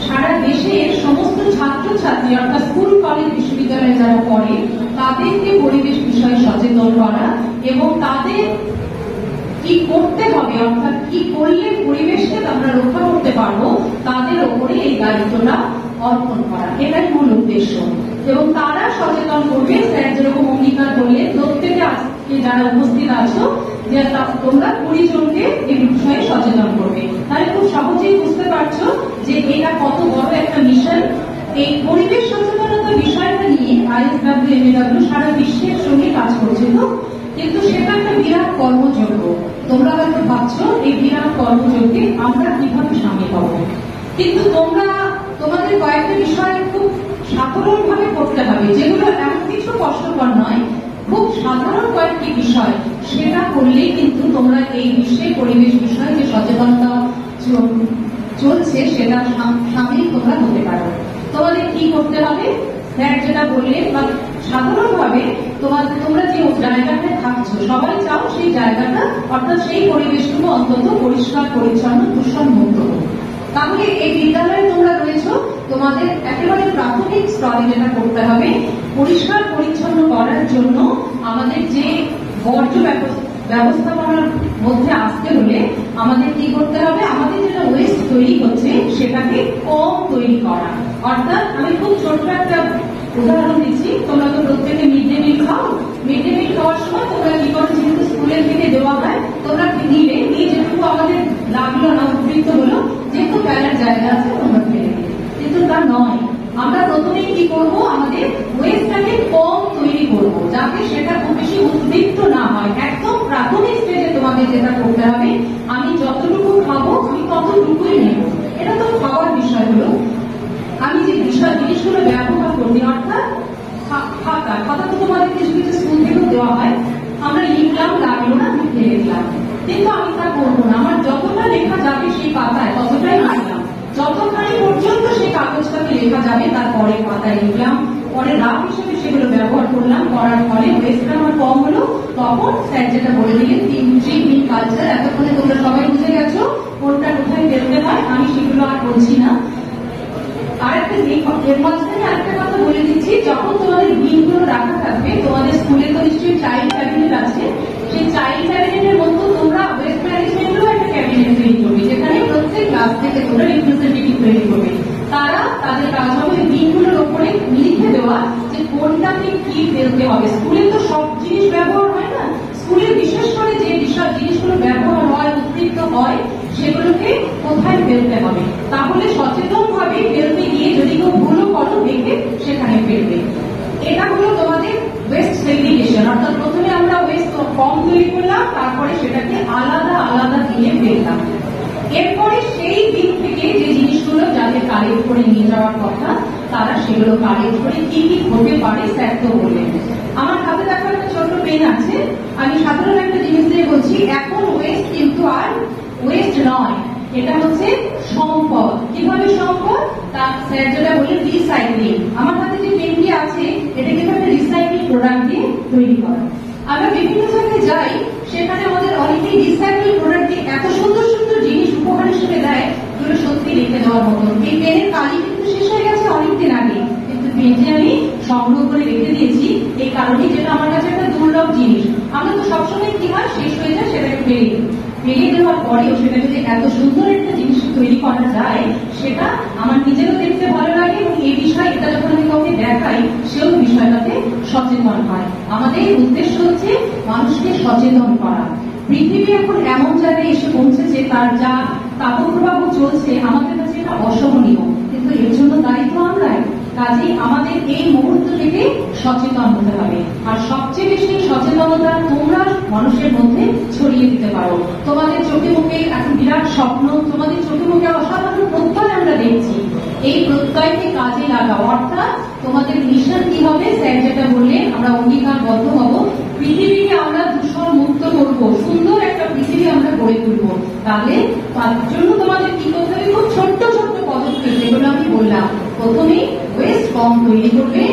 সারা দেশের সমস্ত ছাত্রছাত্রী অর্থাৎ স্কুল কলেজ বিশ্ববিদ্যালয়ে যারা পড়ে তাদেরকে পরিবেশ বিষয়ে সচেতন করা এবং তাদের কি করতে হবে অর্থাৎ কি করলে পরিবেশকে আমরা রক্ষা করতে পারবো তাদের ওপরে এই দায়িত্বটা অর্পণ করা, এটাই মূল উদ্দেশ্য। এবং তারা সচেতন করবে। স্যার যেরকম অঙ্গীকার করলেন প্রত্যেকে আজকে যারা উপস্থিত আছো যে তোমরা 20 জনকে এই বিষয়ে সচেতন করবে, তাহলে খুব সহজেই বুঝতে পারছো যে এটা কত বড় একটা মিশন। এই পরিবেশ সচেতনতা বিষয়টা নিয়ে ISW MLW সারা বিশ্বের সঙ্গে কাজ করছে, তো কিন্তু সেটা একটা বিরাট কর্মযজ্ঞ। তোমরা হয়তো ভাবছো এই বিরাট কর্মযজ্ঞে আমরা কিভাবে সামিল হব, কিন্তু তোমরা তোমাদের কয়েকটা বিষয় খুব সাধারণ ভাবে করতে হবে, যেগুলো এমন কিছু কষ্টকর নয়, খুব সাধারণ কয়েকটি বিষয়, সেটা করলেই কিন্তু তোমরা এই বিশ্বের পরিবেশ বিষয়ে যে সচেতনতা চলছে সেটা সামিল তোমরা হতে পারো। তোমাদের কি করতে হবে, স্যার যেটা বললেন, বা সাধারণভাবে তোমরা যে জায়গাটায় থাকছো সবাই চাও সেই জায়গাটা অর্থাৎ সেই পরিবেশটুকু অন্তত পরিষ্কার পরিচ্ছন্ন দূষণ মুক্ত হোক। তাহলে এই বিদ্যালয়ে তোমরা রয়েছো, তোমাদের একেবারে প্রাথমিক স্তরে যেটা করতে হবে পরিষ্কার পরিচ্ছন্ন করার জন্য আমাদের যে বর্জ্য ব্যবস্থাপনার মধ্যে আসতে হলে আমাদের কি করতে হবে, আমাদের যেটা ওয়েস্ট তৈরি হচ্ছে সেটাকে কম তৈরি করা। অর্থাৎ আমি খুব ছোট্ট একটা উদাহরণ দিচ্ছি, তোমরা তো প্রত্যেকে মিড ডে মিল খাও, মিড ডে মিল খাওয়ার সময় তোমরা কি করো, যেহেতু স্কুলের থেকে দেওয়া হয় তোমরা নিলে নিয়ে যেটুকু আমাদের লাগলো না, উপযুক্ত হলো, যেহেতু ফেলার জায়গা আছে তোমরা ফেলে দিলে, কিন্তু তা নয়। আমরা প্রথমেই কি করব, আমাদের ওয়েস্টটাকে কম তৈরি করব, যাতে সেটা খুব বেশি উদ্বৃত্ত না হয়। একদম প্রাথমিক স্টেজে তোমাদের যেটা করতে হবে, আমি যতটুকু খাবো আমি ততটুকুই নেব। এটা তো খাওয়ার বিষয় হলো। আমি যে জিনিসগুলো ব্যবহার করি, অর্থাৎ খাতা তো তোমাদের কিছু কিছু স্কুল থেকেও দেওয়া হয়, আমরা লিখলাম, লাগলো না, আমি ফেলে দিলাম, কিন্তু আমি তা করবো না। আমার যতটা লেখা যাবে সেই পাতায় ততটাই লিখলাম, যতখানি পর্যন্ত সেই কাগজটাকে লেখা যাবে তারপরে পাতায় লিখলাম, পরে রাফ হিসেবে সেগুলো ব্যবহার করলাম। করার ফলে ওয়েস্টটা আমার কম হলো। তখন স্যার যেটা বলে দিলেন, 3 মিনিট কালচার, এতক্ষণে তোমরা সবাই বুঝে গেছো কোনটা কোথায় ফেলতে হয়, আমি সেগুলো আর বলছি না। এর মাঝখানে আরেকটা কথা বলে দিচ্ছি, যখন তোমাদের বিনগুলো রাখা থাকবে, তোমাদের স্কুলে তো নিশ্চয়ই চাইল্ড ক্যাবিনেট আছে, সেই চাইল্ড ক্যাবিনেটের মধ্যে তোমরা ওয়েস্ট ম্যানেজমেন্টেরও একটা ক্যাবিনেট তৈরি করবে, যেখানে প্রত্যেক ক্লাস থেকে তোমরা রিপ্রেজেন্টেটিভ তৈরি করবে। তারা তাদের কাজ হবে বিনগুলোর ওপরে লিখে দেওয়া যে কোনটাকে কি ফেলতে হবে। স্কুলে তো সব জিনিস ব্যবহার হয় না, স্কুলে বিশেষ করে যে জিনিসগুলো ব্যবহার হয়, উদ্বৃত্ত হয়, সেগুলোকে কোথায় ফেলতে হবে। তাহলে সচেতন ভাবে ফেলতে গিয়ে যদি কেউ ভুলও করো দেখে সেখানে ফেলবে। এটা হলো তোমাদের ওয়েস্ট সেগ্রিগেশন, অর্থাৎ প্রথমে আমরা ওয়েস্ট কম তৈরি করলাম, তারপরে সেটাকে আলাদা আলাদা দিয়ে ফেললাম। এরপরে সেই দিক থেকে যে জিনিসগুলো যাদের কালেক্ট করে নিয়ে যাওয়ার কথা, তারা সেগুলো কালেক্ট করে কি কি হতে পারে স্যার তো বললেন। আমার হাতে দেখো একটা ছোট্ট পেন আছে, আমি সাধারণ একটা জিনিস দিয়ে বলছি, এখন ওয়েস্ট কিন্তু আর ওয়েস্ট নয়, এটা হচ্ছে সম্পদ। কিভাবে সম্পদ, তার স্যার যেটা বললেন রিসাইক্লিং। আমার হাতে যে পেনটি আছে এটা কিন্তু একটা রিসাইক্লিং প্রোডাক্ট দিয়ে তৈরি করা। আমরা বিভিন্ন জায়গায় যাই, সেখানে আমাদের অনেকেই রিসাইক্লিং প্রোডাক্ট দিয়ে এত সুন্দর সুন্দর জিনিস উপহার হিসেবে দেয়, যেগুলো সত্যি রেখে দেওয়ার মতন। এই পেনের কালি কিন্তু শেষ হয়ে গেছে অনেকদিন আগে, কিন্তু পেনটি আমি সংগ্রহ করে রেখে দিয়েছি এই কারণে, যেটা আমার কাছে একটা দুর্লভ জিনিস। আমরা তো সবসময় কি হয়, শেষ হয়ে যায় সেটাকে ফেলে দিই, ফেলে দেওয়ার পরেও সেটা যদি এত সুন্দর একটা জিনিস তৈরি করা যায়, সেটা আমার নিজেরও দেখতে ভালো লাগে, এবং এই বিষয়ে এটা যখন আমি কাউকে দেখাই, সেও বিষয়টাতে সচেতন হয়। আমাদের উদ্দেশ্য হচ্ছে মানুষকে সচেতন করা। পৃথিবী এখন এমন জায়গায় এসে পৌঁছেছে, তার যা তাপপ্রবাহ চলছে আমাদের কাছে এটা অসহনীয়, কিন্তু এর জন্য দায়িত্ব আমরাই। কাজেই আমাদের এই মুহূর্ত থেকে সচেতন হতে হবে, আর সবচেয়ে বেশি সচেতনতা তোমরা মানুষের মধ্যে ছড়িয়ে দিতে পারো। তোমাদের চোখে মুখে এখন বিরাট স্বপ্ন, তোমাদের চোখে মুখে অসাধারণ প্রত্যয় আমরা দেখছি, এই প্রত্যয়কে কাজে লাগাও। অর্থাৎ তোমাদের মিশন কি হবে, স্যার যেটা বললেন, আমরা অঙ্গীকারবদ্ধ হব, পৃথিবীকে আমরা দূষণ মুক্ত করব, সুন্দর একটা পৃথিবী আমরা গড়ে তুলব। তাহলে তার জন্য তোমাদের কি করতে হবে, খুব ছোট্ট ছোট্ট পদক্ষেপ, যেগুলো আমি বললাম। প্রথমেই ওয়েস্ট কম তৈরি করবে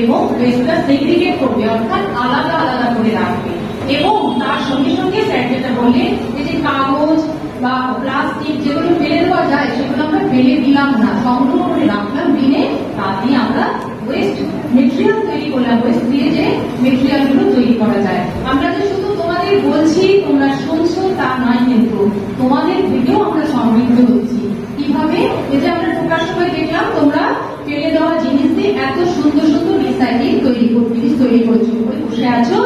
এবং ওয়েস্টটা সেগ্রিগেট করবে, অর্থাৎ আলাদা আলাদা করে রাখবে। এবং তার সঙ্গে সঙ্গে স্যার যেটা বললেন, যে কাগজ বা প্লাস্টিক যেগুলো ফেলে দেওয়া যায়, সেগুলো আমরা ফেলে দিলাম না, সংগ্রহ করে রাখলাম বিনে, তা দিয়ে আমরা ওয়েস্ট মেটেরিয়াল তৈরি করলাম। ওয়েস্ট দিয়ে যে মেটেরিয়াল গুলো তৈরি করা যায়, আমরা যে শুধু তোমাদের বলছি তোমরা শুনছো তা নয়, কিন্তু তোমাদের থেকেও আমরা সমৃদ্ধ হচ্ছি। কিভাবে, এই যে আমরা ঢোকার সময় দেখলাম তোমরা ফেলে দেওয়া জিনিস দিয়ে এত সুন্দর সুন্দর রিসাইক্লিং জিনিস তৈরি করেছো, বসে আছো,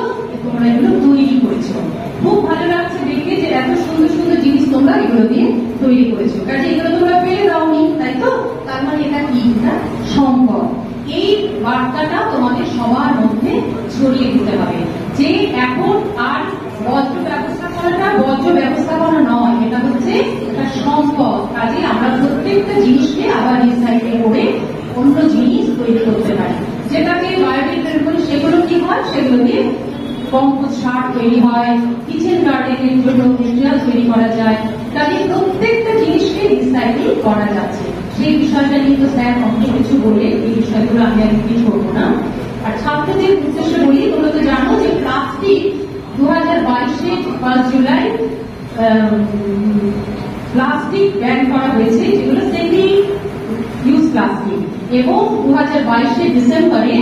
তোমরা এগুলো তৈরি করেছো। খুব ভালো লাগছে দেখে যে এত সুন্দর সুন্দর জিনিস তোমরা এগুলো দিয়ে তৈরি করেছো, কাজে এগুলো তোমরা ফেলে দাওনি, তাই তো? তার মানে এটা কি, এটা সম্পদ। এই বার্তাটা তোমাদের সবার মধ্যে ছড়িয়ে দিতে হবে যে এখন আর বর্জ্য ব্যবস্থাপনা নয়, এটা হচ্ছে একটা সম্পদ। কাজে আমরা প্রত্যেকটা জিনিসকে আবার রিসাইকেল করে অন্য জিনিস তৈরি করতে পারি, যেটাকে বায়োডিগ্রেড করি। সেগুলো কি হয়, সেগুলো দিয়ে কম্পোস্ট সার তৈরি হয়, কিচেন গার্ডেনের জন্য মেটেরিয়াল তৈরি করা যায়। কাজে প্রত্যেকটা জিনিসকে রিসাইকেল করা যাচ্ছে। সেই বিষয়টা নিয়ে তো স্যার অনেক কিছু বলে, এই বিষয়গুলো আমি আর রিপিট করবো না। আর ছাত্রদের উদ্দেশ্যে বলি, তোমরা তো জানো যে প্লাস্টিক 2022 1 জুলাই প্লাস্টিক ব্যান করা হয়েছে, যেগুলো সিঙ্গেল ইউজ প্লাস্টিক, এবং 2022 ডিসেম্বরে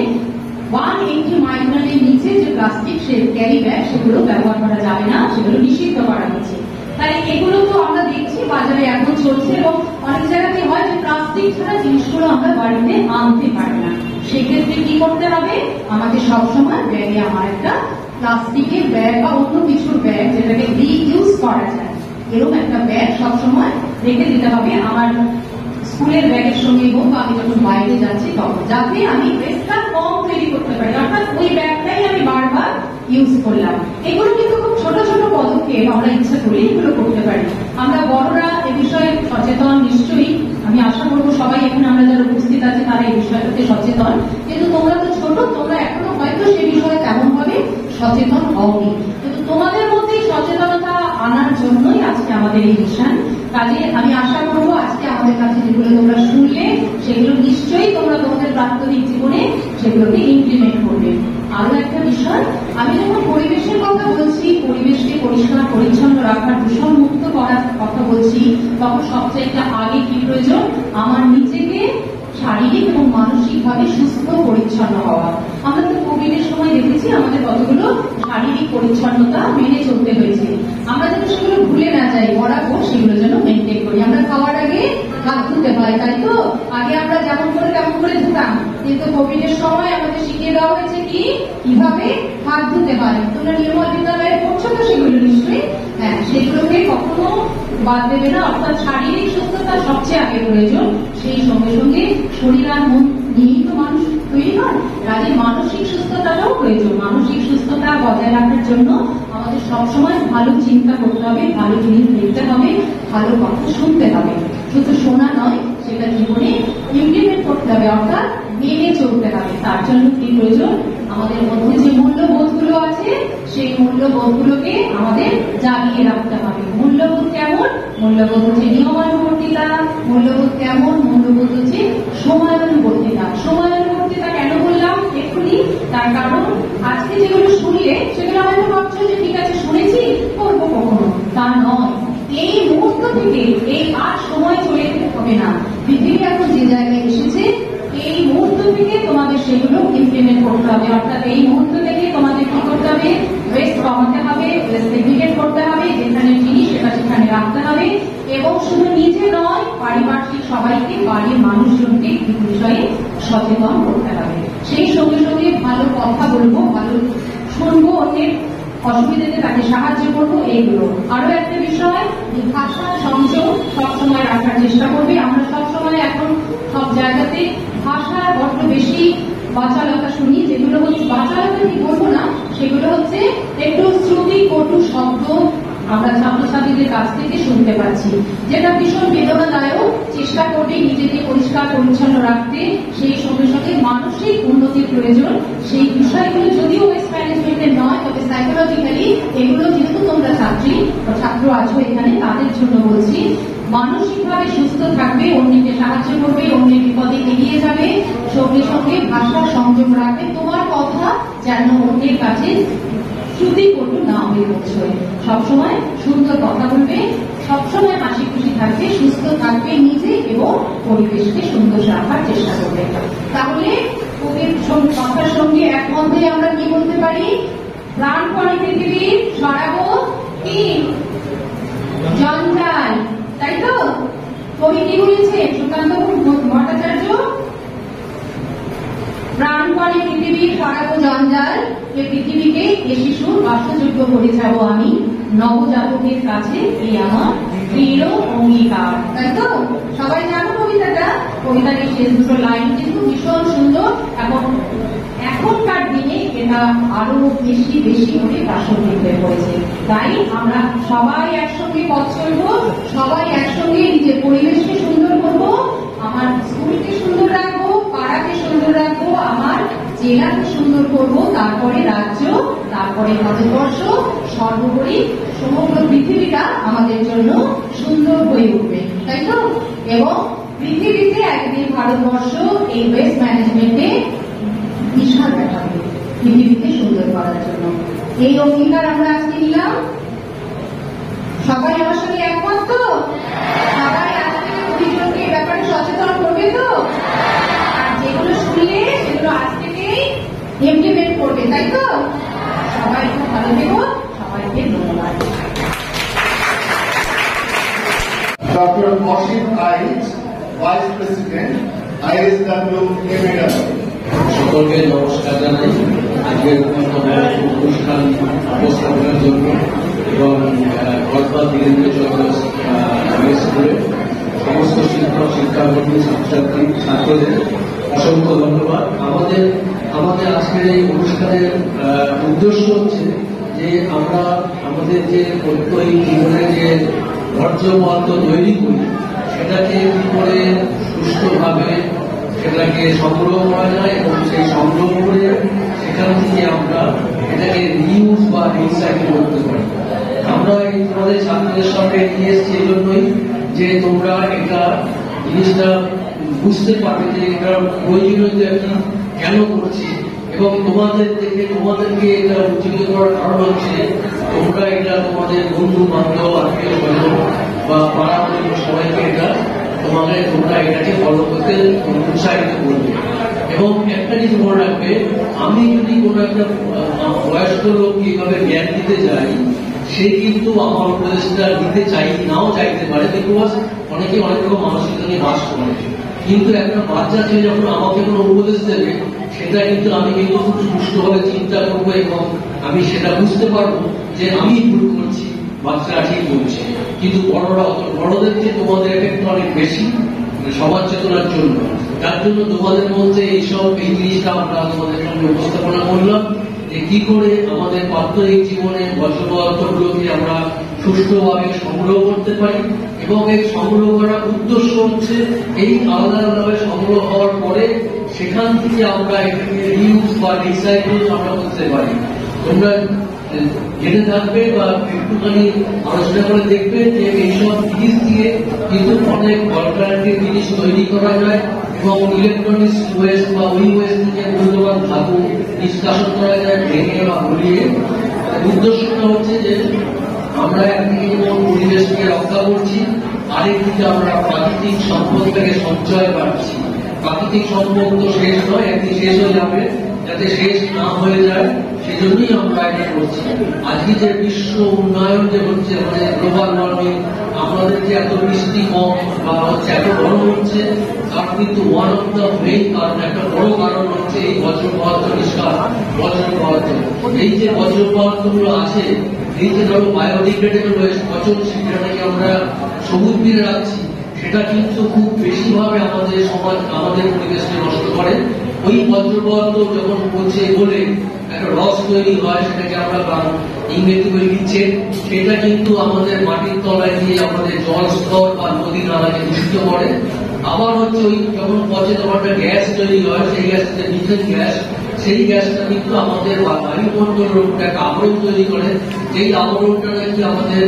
180 মাইক্রনের নিচে যে প্লাস্টিক ক্যারি ব্যাগ, সেগুলো ব্যবহার করা যাবে না, সেগুলো নিষিদ্ধ করা হয়েছে। তাই এগুলো তো আমরা দেখছি বাজারে এখন চলছে, এবং অনেক জায়গাতে হয় যে প্লাস্টিক ছাড়া জিনিসগুলো আমরা বাড়িতে আনতে পারি না। সেক্ষেত্রে কি করতে হবে, আমাকে সবসময় ব্যাগে আমার একটা প্লাস্টিকের ব্যাগ বা অন্য কিছুর ব্যাগ যেটাকে রিইউজ করা যায় এরকম একটা ব্যাগ সবসময় রেখে দিতে হবে আমার স্কুলের ব্যাগের সঙ্গে, হোক আমি যখন বাইরে যাচ্ছি তখন, যাতে আমি ওয়েস্টটা কম তৈরি করতে পারি, অর্থাৎ ওই ব্যাগটাই আমি বারবার ইউজ করলাম। এগুলো কিন্তু খুব ছোট ছোট পদক্ষেপ, আমরা ইচ্ছা করি এগুলো করতে পারি। আমরা বড়রা এ বিষয়ে সচেতন নিশ্চয়ই, আমি আশা করবো সবাই এখানে আমরা যারা উপস্থিত আছে তারা এই বিষয়টাতে সচেতন, কিন্তু তোমরা তো ছোট, তোমরা এখনো হয়তো সে বিষয়ে তেমন ভাবে সচেতন হওনি, কিন্তু তোমাদের মধ্যে সচেতনতা আনার জন্যই আজকে আমাদের এই মিশন। কাজে আমি আশা করবো আজকে আমাদের কাছে যেগুলো তোমরা শুনলে সেগুলো নিশ্চয়ই তোমরা তোমাদের প্রাত্যহিক জীবনে সেগুলোকে ইমপ্লিমেন্ট করবে। আরো একটা বিষয়, আমি যখন পরিবেশের কথা বলছি, পরিবেশকে পরিষ্কার পরিচ্ছন্ন রাখার, দূষণ মুক্ত করার কথা বলছি, তখন সবচেয়ে আগে কি প্রয়োজন, আমার নিজেকে শারীরিক এবং মানসিক ভাবে সুস্থ পরিচ্ছন্ন হওয়া। আমরা তো কোভিডের সময় দেখেছি আমাদের কতগুলো শারীরিক পরিচ্ছন্নতা মেনে চলতে হয়েছে, আমরা যেন সেগুলো ভুলে না যাই, বরাবর সেগুলো যেন মেনটেন করি। আমরা খাওয়ার আগে হাত ধুতে হয়, তাই তো? আগে আমরা যেমন করে তেমন করে ধুতাম, কিন্তু কোভিডের সময় আমাদের শিখিয়ে দেওয়া হয়েছে কি কিভাবে হাত ধুতে হয়। তোমরা নির্মল বিদ্যালয়ে পড়ছো তো সেগুলো নিশ্চয়ই, হ্যাঁ, সেগুলোকে কখনো বাদ দেবে না। অর্থাৎ শারীরিক সুস্থতা সবচেয়ে আগে প্রয়োজন, সেই সঙ্গে সঙ্গে শরীর আর মন নিয়েই তো মানুষ তৈরি হয়, কাজে মানসিক সুস্থতাটাও প্রয়োজন। মানসিক সুস্থতা বজায় রাখার জন্য আমাদের সবসময় ভালো চিন্তা করতে হবে, ভালো জিনিস দেখতে হবে, ভালো কথা শুনতে হবে, শুধু শোনা নয়, সেটা জীবনে ইমপ্লিমেন্ট করতে হবে, অর্থাৎ মেনে চলতে হবে। তার জন্য কি প্রয়োজন, আমাদের মধ্যে যে মূল্যবোধগুলো আছে সেই মূল্যবোধগুলোকে আমাদের জাগিয়ে রাখতে হবে। মূল্যবোধ কেমন, মূল্যবোধ হচ্ছে নিয়মানুবর্তিতা। মূল্যবোধ কেমন, মূল্যবোধ হচ্ছে সময়ানুবর্তিতা। সময়ানুবর্তিতা কেন বললাম এক্ষুনি, তার কারণ আজকে যেগুলো শুনলে সেগুলো হয়তো ভাবছো যে ঠিক আছে শুনেছি, করবো কখনো, তা নয়। এই মুহূর্ত থেকে এই আর সময় চলে যেতে হবে না, পৃথিবী এখন যে জায়গায় এসেছে এই মুহূর্ত থেকে তোমাদের সেগুলো ইমপ্লিমেন্ট করতে হবে। অর্থাৎ এই মুহূর্ত থেকে তোমাদের কি করতে হবে, ওয়েস্ট কমাতে হবে, ওয়েস্ট সেগ্রিগেট করতে হবে, যেখানে জিনিস সেটা সেখানে রাখতে হবে, এবং শুধু নিজে নয় পারিপার্শ্বিক সবাইকে, বাড়ির মানুষজনকে এই বিষয়ে সচেতন করতে হবে। সেই সঙ্গে সঙ্গে ভালো কথা বলবো, ভালো শুনবো, অন্যের অসুবিধাতে তাকে সাহায্য করবো, এইগুলো। আরো একটা বিষয়, ভাষা সংযম সবসময় রাখার চেষ্টা করবে। আমরা সবসময় এখন সব জায়গাতে ভাষা বড্ড বেশি বাচালতা শুনি, যেগুলো হচ্ছে বাচালতা কি বলবো না, সেগুলো হচ্ছে একটু শ্রুতি কটু শব্দ আমরা ছাত্রছাত্রীদের কাছ থেকে শুনতে পাচ্ছি, যেটা ভীষণ বেদনাদায়ক। চেষ্টা করবে নিজেকে পরিষ্কার পরিচ্ছন্ন রাখতে, সেই সঙ্গে সঙ্গে মানসিক উন্নতির প্রয়োজন। সেই বিষয়গুলো যদিও ওয়েস্ট ম্যানেজমেন্টের নয়, তবে সাইকোলজিক্যালি এগুলো যেহেতু তোমরা ছাত্র আছো এখানে, তাদের জন্য বলছি, মানসিকভাবে সুস্থ থাকবে, অন্যকে সাহায্য করবে, অন্যের বিপদে এগিয়ে যাবে, সঙ্গে সঙ্গে ভাষার সংযম রাখবে। তোমার কথা যেন অন্যের কাছে শ্রুতি কটু না হয়ে পৌঁছয়, সবসময় সুন্দর কথা বলবে, সবসময় হাসি খুশি থাকবে, সুস্থ থাকবে নিজে এবং পরিবেশকে সুন্দর রাখার চেষ্টা করবে। তাহলে ওদের কথার সঙ্গে একমত হয়ে আমরা কি বলতে পারি, প্রাণপণে পৃথিবীর সরাবো কি জঞ্জাল, তাই তো? কবি কি বলেছে, সুকান্ত ভট্টাচার্য, প্রাণপণে পৃথিবীর সরাবো জঞ্জাল, এ পৃথিবীকে এ শিশুর বাসযোগ্য করে যাব আমি, নবজাতকের কাছে এই আমার দৃঢ় অঙ্গীকার। তাই তো? সবাই জানো কবিতাটা? কবিতার এই শেষ দুটো লাইন কিন্তু ভীষণ সুন্দর, এবং এখনকার দিনে এটা আরো বেশি বেশি করে প্রাসঙ্গিক হয়ে পড়েছে। তাই আমরা সবাই একসঙ্গে পথ চলবো, সবাই একসঙ্গে নিজের পরিবেশকে সুন্দর করবো, আমার স্কুলকে সুন্দর রাখবো, পাড়াকে সুন্দর রাখবো, আমার জেলাকে সুন্দর করবো, তারপরে রাজ্য, তারপরে ভারতবর্ষ, সর্বোপরি সমগ্র পৃথিবীটা আমাদের জন্য সুন্দর হয়ে উঠবে, তাই তো? এবং পৃথিবীতে একদিন ভারতবর্ষ এই ওয়েস্ট ম্যানেজমেন্টে বিশাল দেখাবে, পৃথিবীকে সুন্দর করার জন্য। এই অঙ্গীকার আমরা আজকে নিলাম। সবাই আমার সঙ্গে একমত তো? সবাই আজকে দুজনকে এই ব্যাপারে সচেতন করবে তো? আর যেগুলো শুনলে সেগুলো আজ থেকেই ইমপ্লিমেন্ট করবে, তাই তো? সবাই খুব ভালো থেকো, সবাইকে ধন্যবাদ। Dr. Ashim Ait, Vice President, ISW MAW. সকলকে নমস্কার জানাই। আজকের অনুষ্ঠান উপস্থাপনের জন্য এবং গতকাল ধীরেন্দ্রচন্দ্র স্কুলে সমস্ত শিক্ষক শিক্ষাকর্মী ছাত্রছাত্রী ছাত্রদের অসংখ্য ধন্যবাদ। আমাদের আজকের এই অনুষ্ঠানের উদ্দেশ্য হচ্ছে যে আমরা আমাদের যে প্রত্যয়ী জীবনের যে বর্জ্যপদার্থ তৈরি করি সেটাকে কি করে সুস্থভাবে সেটাকে সংগ্রহ করা যায় এবং সেই সংগ্রহ করে সেখান থেকে আমরা এটাকে রিউজ বা রিসাইকেল করতে পারি। আমরা এই তোমাদের ছাত্রদের সঙ্গে নিয়ে এসেছি এই জন্যই যে তোমরা এটা জিনিসটা বুঝতে পারবে যে এটা প্রয়োজনীয়তা কি কেন করছি এবং তোমাদেরকে এটা উজ্জীবিত করার কারণ হচ্ছে তোমরা এটা তোমাদের বন্ধু বান্ধব আত্মীয় স্বজন বা পাড়া সবাইকে এটা তোমরা এটাকে ফলো করতে উৎসাহিত করবে। এবং একটা জিনিস মনে রাখবে, আমি যদি কোনো একটা বয়স্ক লোককে এইভাবে জ্ঞান দিতে যাই সে কিন্তু আমার উপদেশটা দিতে নাও চাইতে পারে, বিকজ অনেকে অনেক রকম মানসিকতা নিয়ে বাস করে। কিন্তু একটা বাচ্চা ছেলে যখন আমাকে কোনো উপদেশ দেবে সেটা কিন্তু আমি কিন্তু খুব সুষ্ঠুভাবে চিন্তা করবো এবং আমি সেটা বুঝতে পারবো যে আমি ভুল করছি, বাচ্চারা ঠিক বলছে। কিন্তু বড়দের চেয়ে তোমাদের এফেক্ট অনেক বেশি সমাজ চেতনার জন্য। তার জন্য তোমাদের মধ্যে এই জিনিসটা আমরা তোমাদের সঙ্গে উপস্থাপনা করলাম যে কি করে আমাদের প্রাত্যহিক জীবনে বর্জ্যপদার্থগুলোকে আমরা সুষ্ঠুভাবে সংগ্রহ করতে পারি এবং এই সংগ্রহ করার উদ্দেশ্য হচ্ছে এই আলাদা আলাদাভাবে সংগ্রহ হওয়ার পরে সেখান থেকে আমরা এটাকে রিউজ বা রিসাইকেল আমরা করতে পারি। তোমরা জেনে থাকবে বা একটুখানি আলোচনা করে দেখবে যে এইসব জিনিস দিয়ে কিন্তু অনেক অল্টারনেটিভ জিনিস তৈরি করা যায় এবং ইলেকট্রনিক্স ওয়েস্ট বা ওই ওয়েস্ট থেকে মূল্যবান ধাতু নিষ্কাশন করা যায় ভেঙে বা গলিয়ে। উদ্দেশ্যটা হচ্ছে যে আমরা একদিকে যেমন পরিবেশকে রক্ষা করছি, আরেকদিকে আমরা প্রাকৃতিক সম্পদ থেকে সঞ্চয় পাচ্ছি। প্রাকৃতিক সম্পদ তো শেষ নয়, একদিন শেষ হয়ে যাবে, যাতে শেষ না হয়ে যায় সেজন্যই আমরা এটা করছি। আজকে যে বিশ্ব উন্নয়ন যে হচ্ছে মানে গ্লোবাল ওয়ার্মিং, আমাদের যে এত বৃষ্টি কম বা হচ্ছে এত গরম হচ্ছে তার কিন্তু ওয়ান অফ দ্য মেইন কারণ, একটা বড় কারণ হচ্ছে এই বর্জ্যপদার্থ নিষ্কাশন। এই যে বর্জ্যপদার্থ গুলো আছে, এই যে ধরো বায়োডিগ্রেডেবল ওয়েস্ট পচন, সেটাকে আমরা সবুজ দিয়ে রাখছি, সেটা কিন্তু খুব বেশি ভাবে আমাদের সমাজ আমাদের পরিবেশকে নষ্ট করে। ওই বর্জ্যপদার্থ যখন বলে একটা রস তৈরি হয়, সেটাকে আমরা ইংরেজি বলি লিচেট, সেটা কিন্তু আমাদের মাটির তলায় গিয়ে আমাদের জল স্তর বা নদী নালাকে দূষিত করে। আবার হচ্ছে ওই যখন পচে তখন একটা গ্যাস তৈরি হয়, সেই গ্যাসটা মিথেন গ্যাস, সেই গ্যাসটা কিন্তু আমাদের বায়ুমণ্ডলের উপরে একটা আবরণ তৈরি করে। এই আবরণটা নাকি আমাদের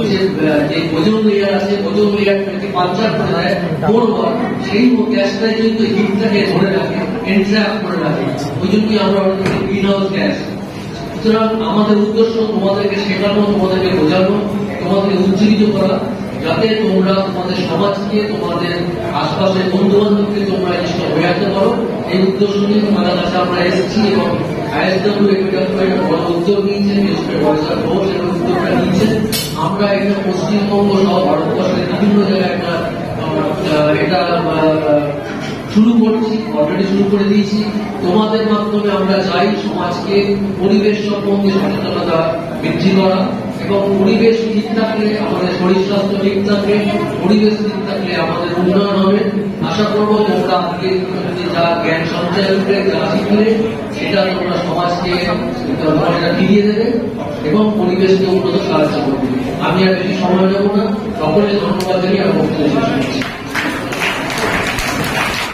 যে ওজোন লেয়ার আছে, ওজোন লেয়ারটাকে পাঞ্চার করে দেয় পরবার, সেই গ্যাসটাই কিন্তু হিটটাকে ধরে রাখে, এনট্র্যাপ করে রাখে। ওই জন্যই আমরা গ্রিন হাউস গ্যাস। সুতরাং আমাদের উদ্দেশ্য তোমাদেরকে শেখানো, তোমাদেরকে বোঝানো, তোমাদেরকে উজ্জীবিত করা, যাতে তোমরা তোমাদের সমাজকে, তোমাদের আশপাশের বন্ধু বান্ধবকে তোমরা জিনিসটা বোঝাতে পারো। এই উদ্দেশ্য নিয়ে তোমাদের কাছে আমরা এসেছি এবং ISW একটা বড় উদ্যোগ নিয়েছে, উদ্যোগটা নিয়েছে। আমরা এটা পশ্চিমবঙ্গ সহ ভারতবর্ষের বিভিন্ন জায়গায় এটা শুরু করছি, অলরেডি শুরু করে দিয়েছি। তোমাদের মাধ্যমে আমরা চাই সমাজকে পরিবেশ সম্বন্ধে সচেতনতা বৃদ্ধি করা এবং পরিবেশ ঠিক থাকলে আমাদের শরীর স্বাস্থ্য ঠিক থাকলে, পরিবেশ ঠিক থাকলে আমাদের উন্নয়ন হবে। আশা করবো তোমরা আজকে যা জ্ঞান সঞ্চয় করবে, যা শিখলে সেটা তোমরা সমাজকে ফিরিয়ে দেবে এবং পরিবেশকে উন্নত সাহায্য করবে। আমি আর বেশি সময় নেব না, সকলকে ধন্যবাদ জানিয়ে আমি বক্তব্য শেষ করছি।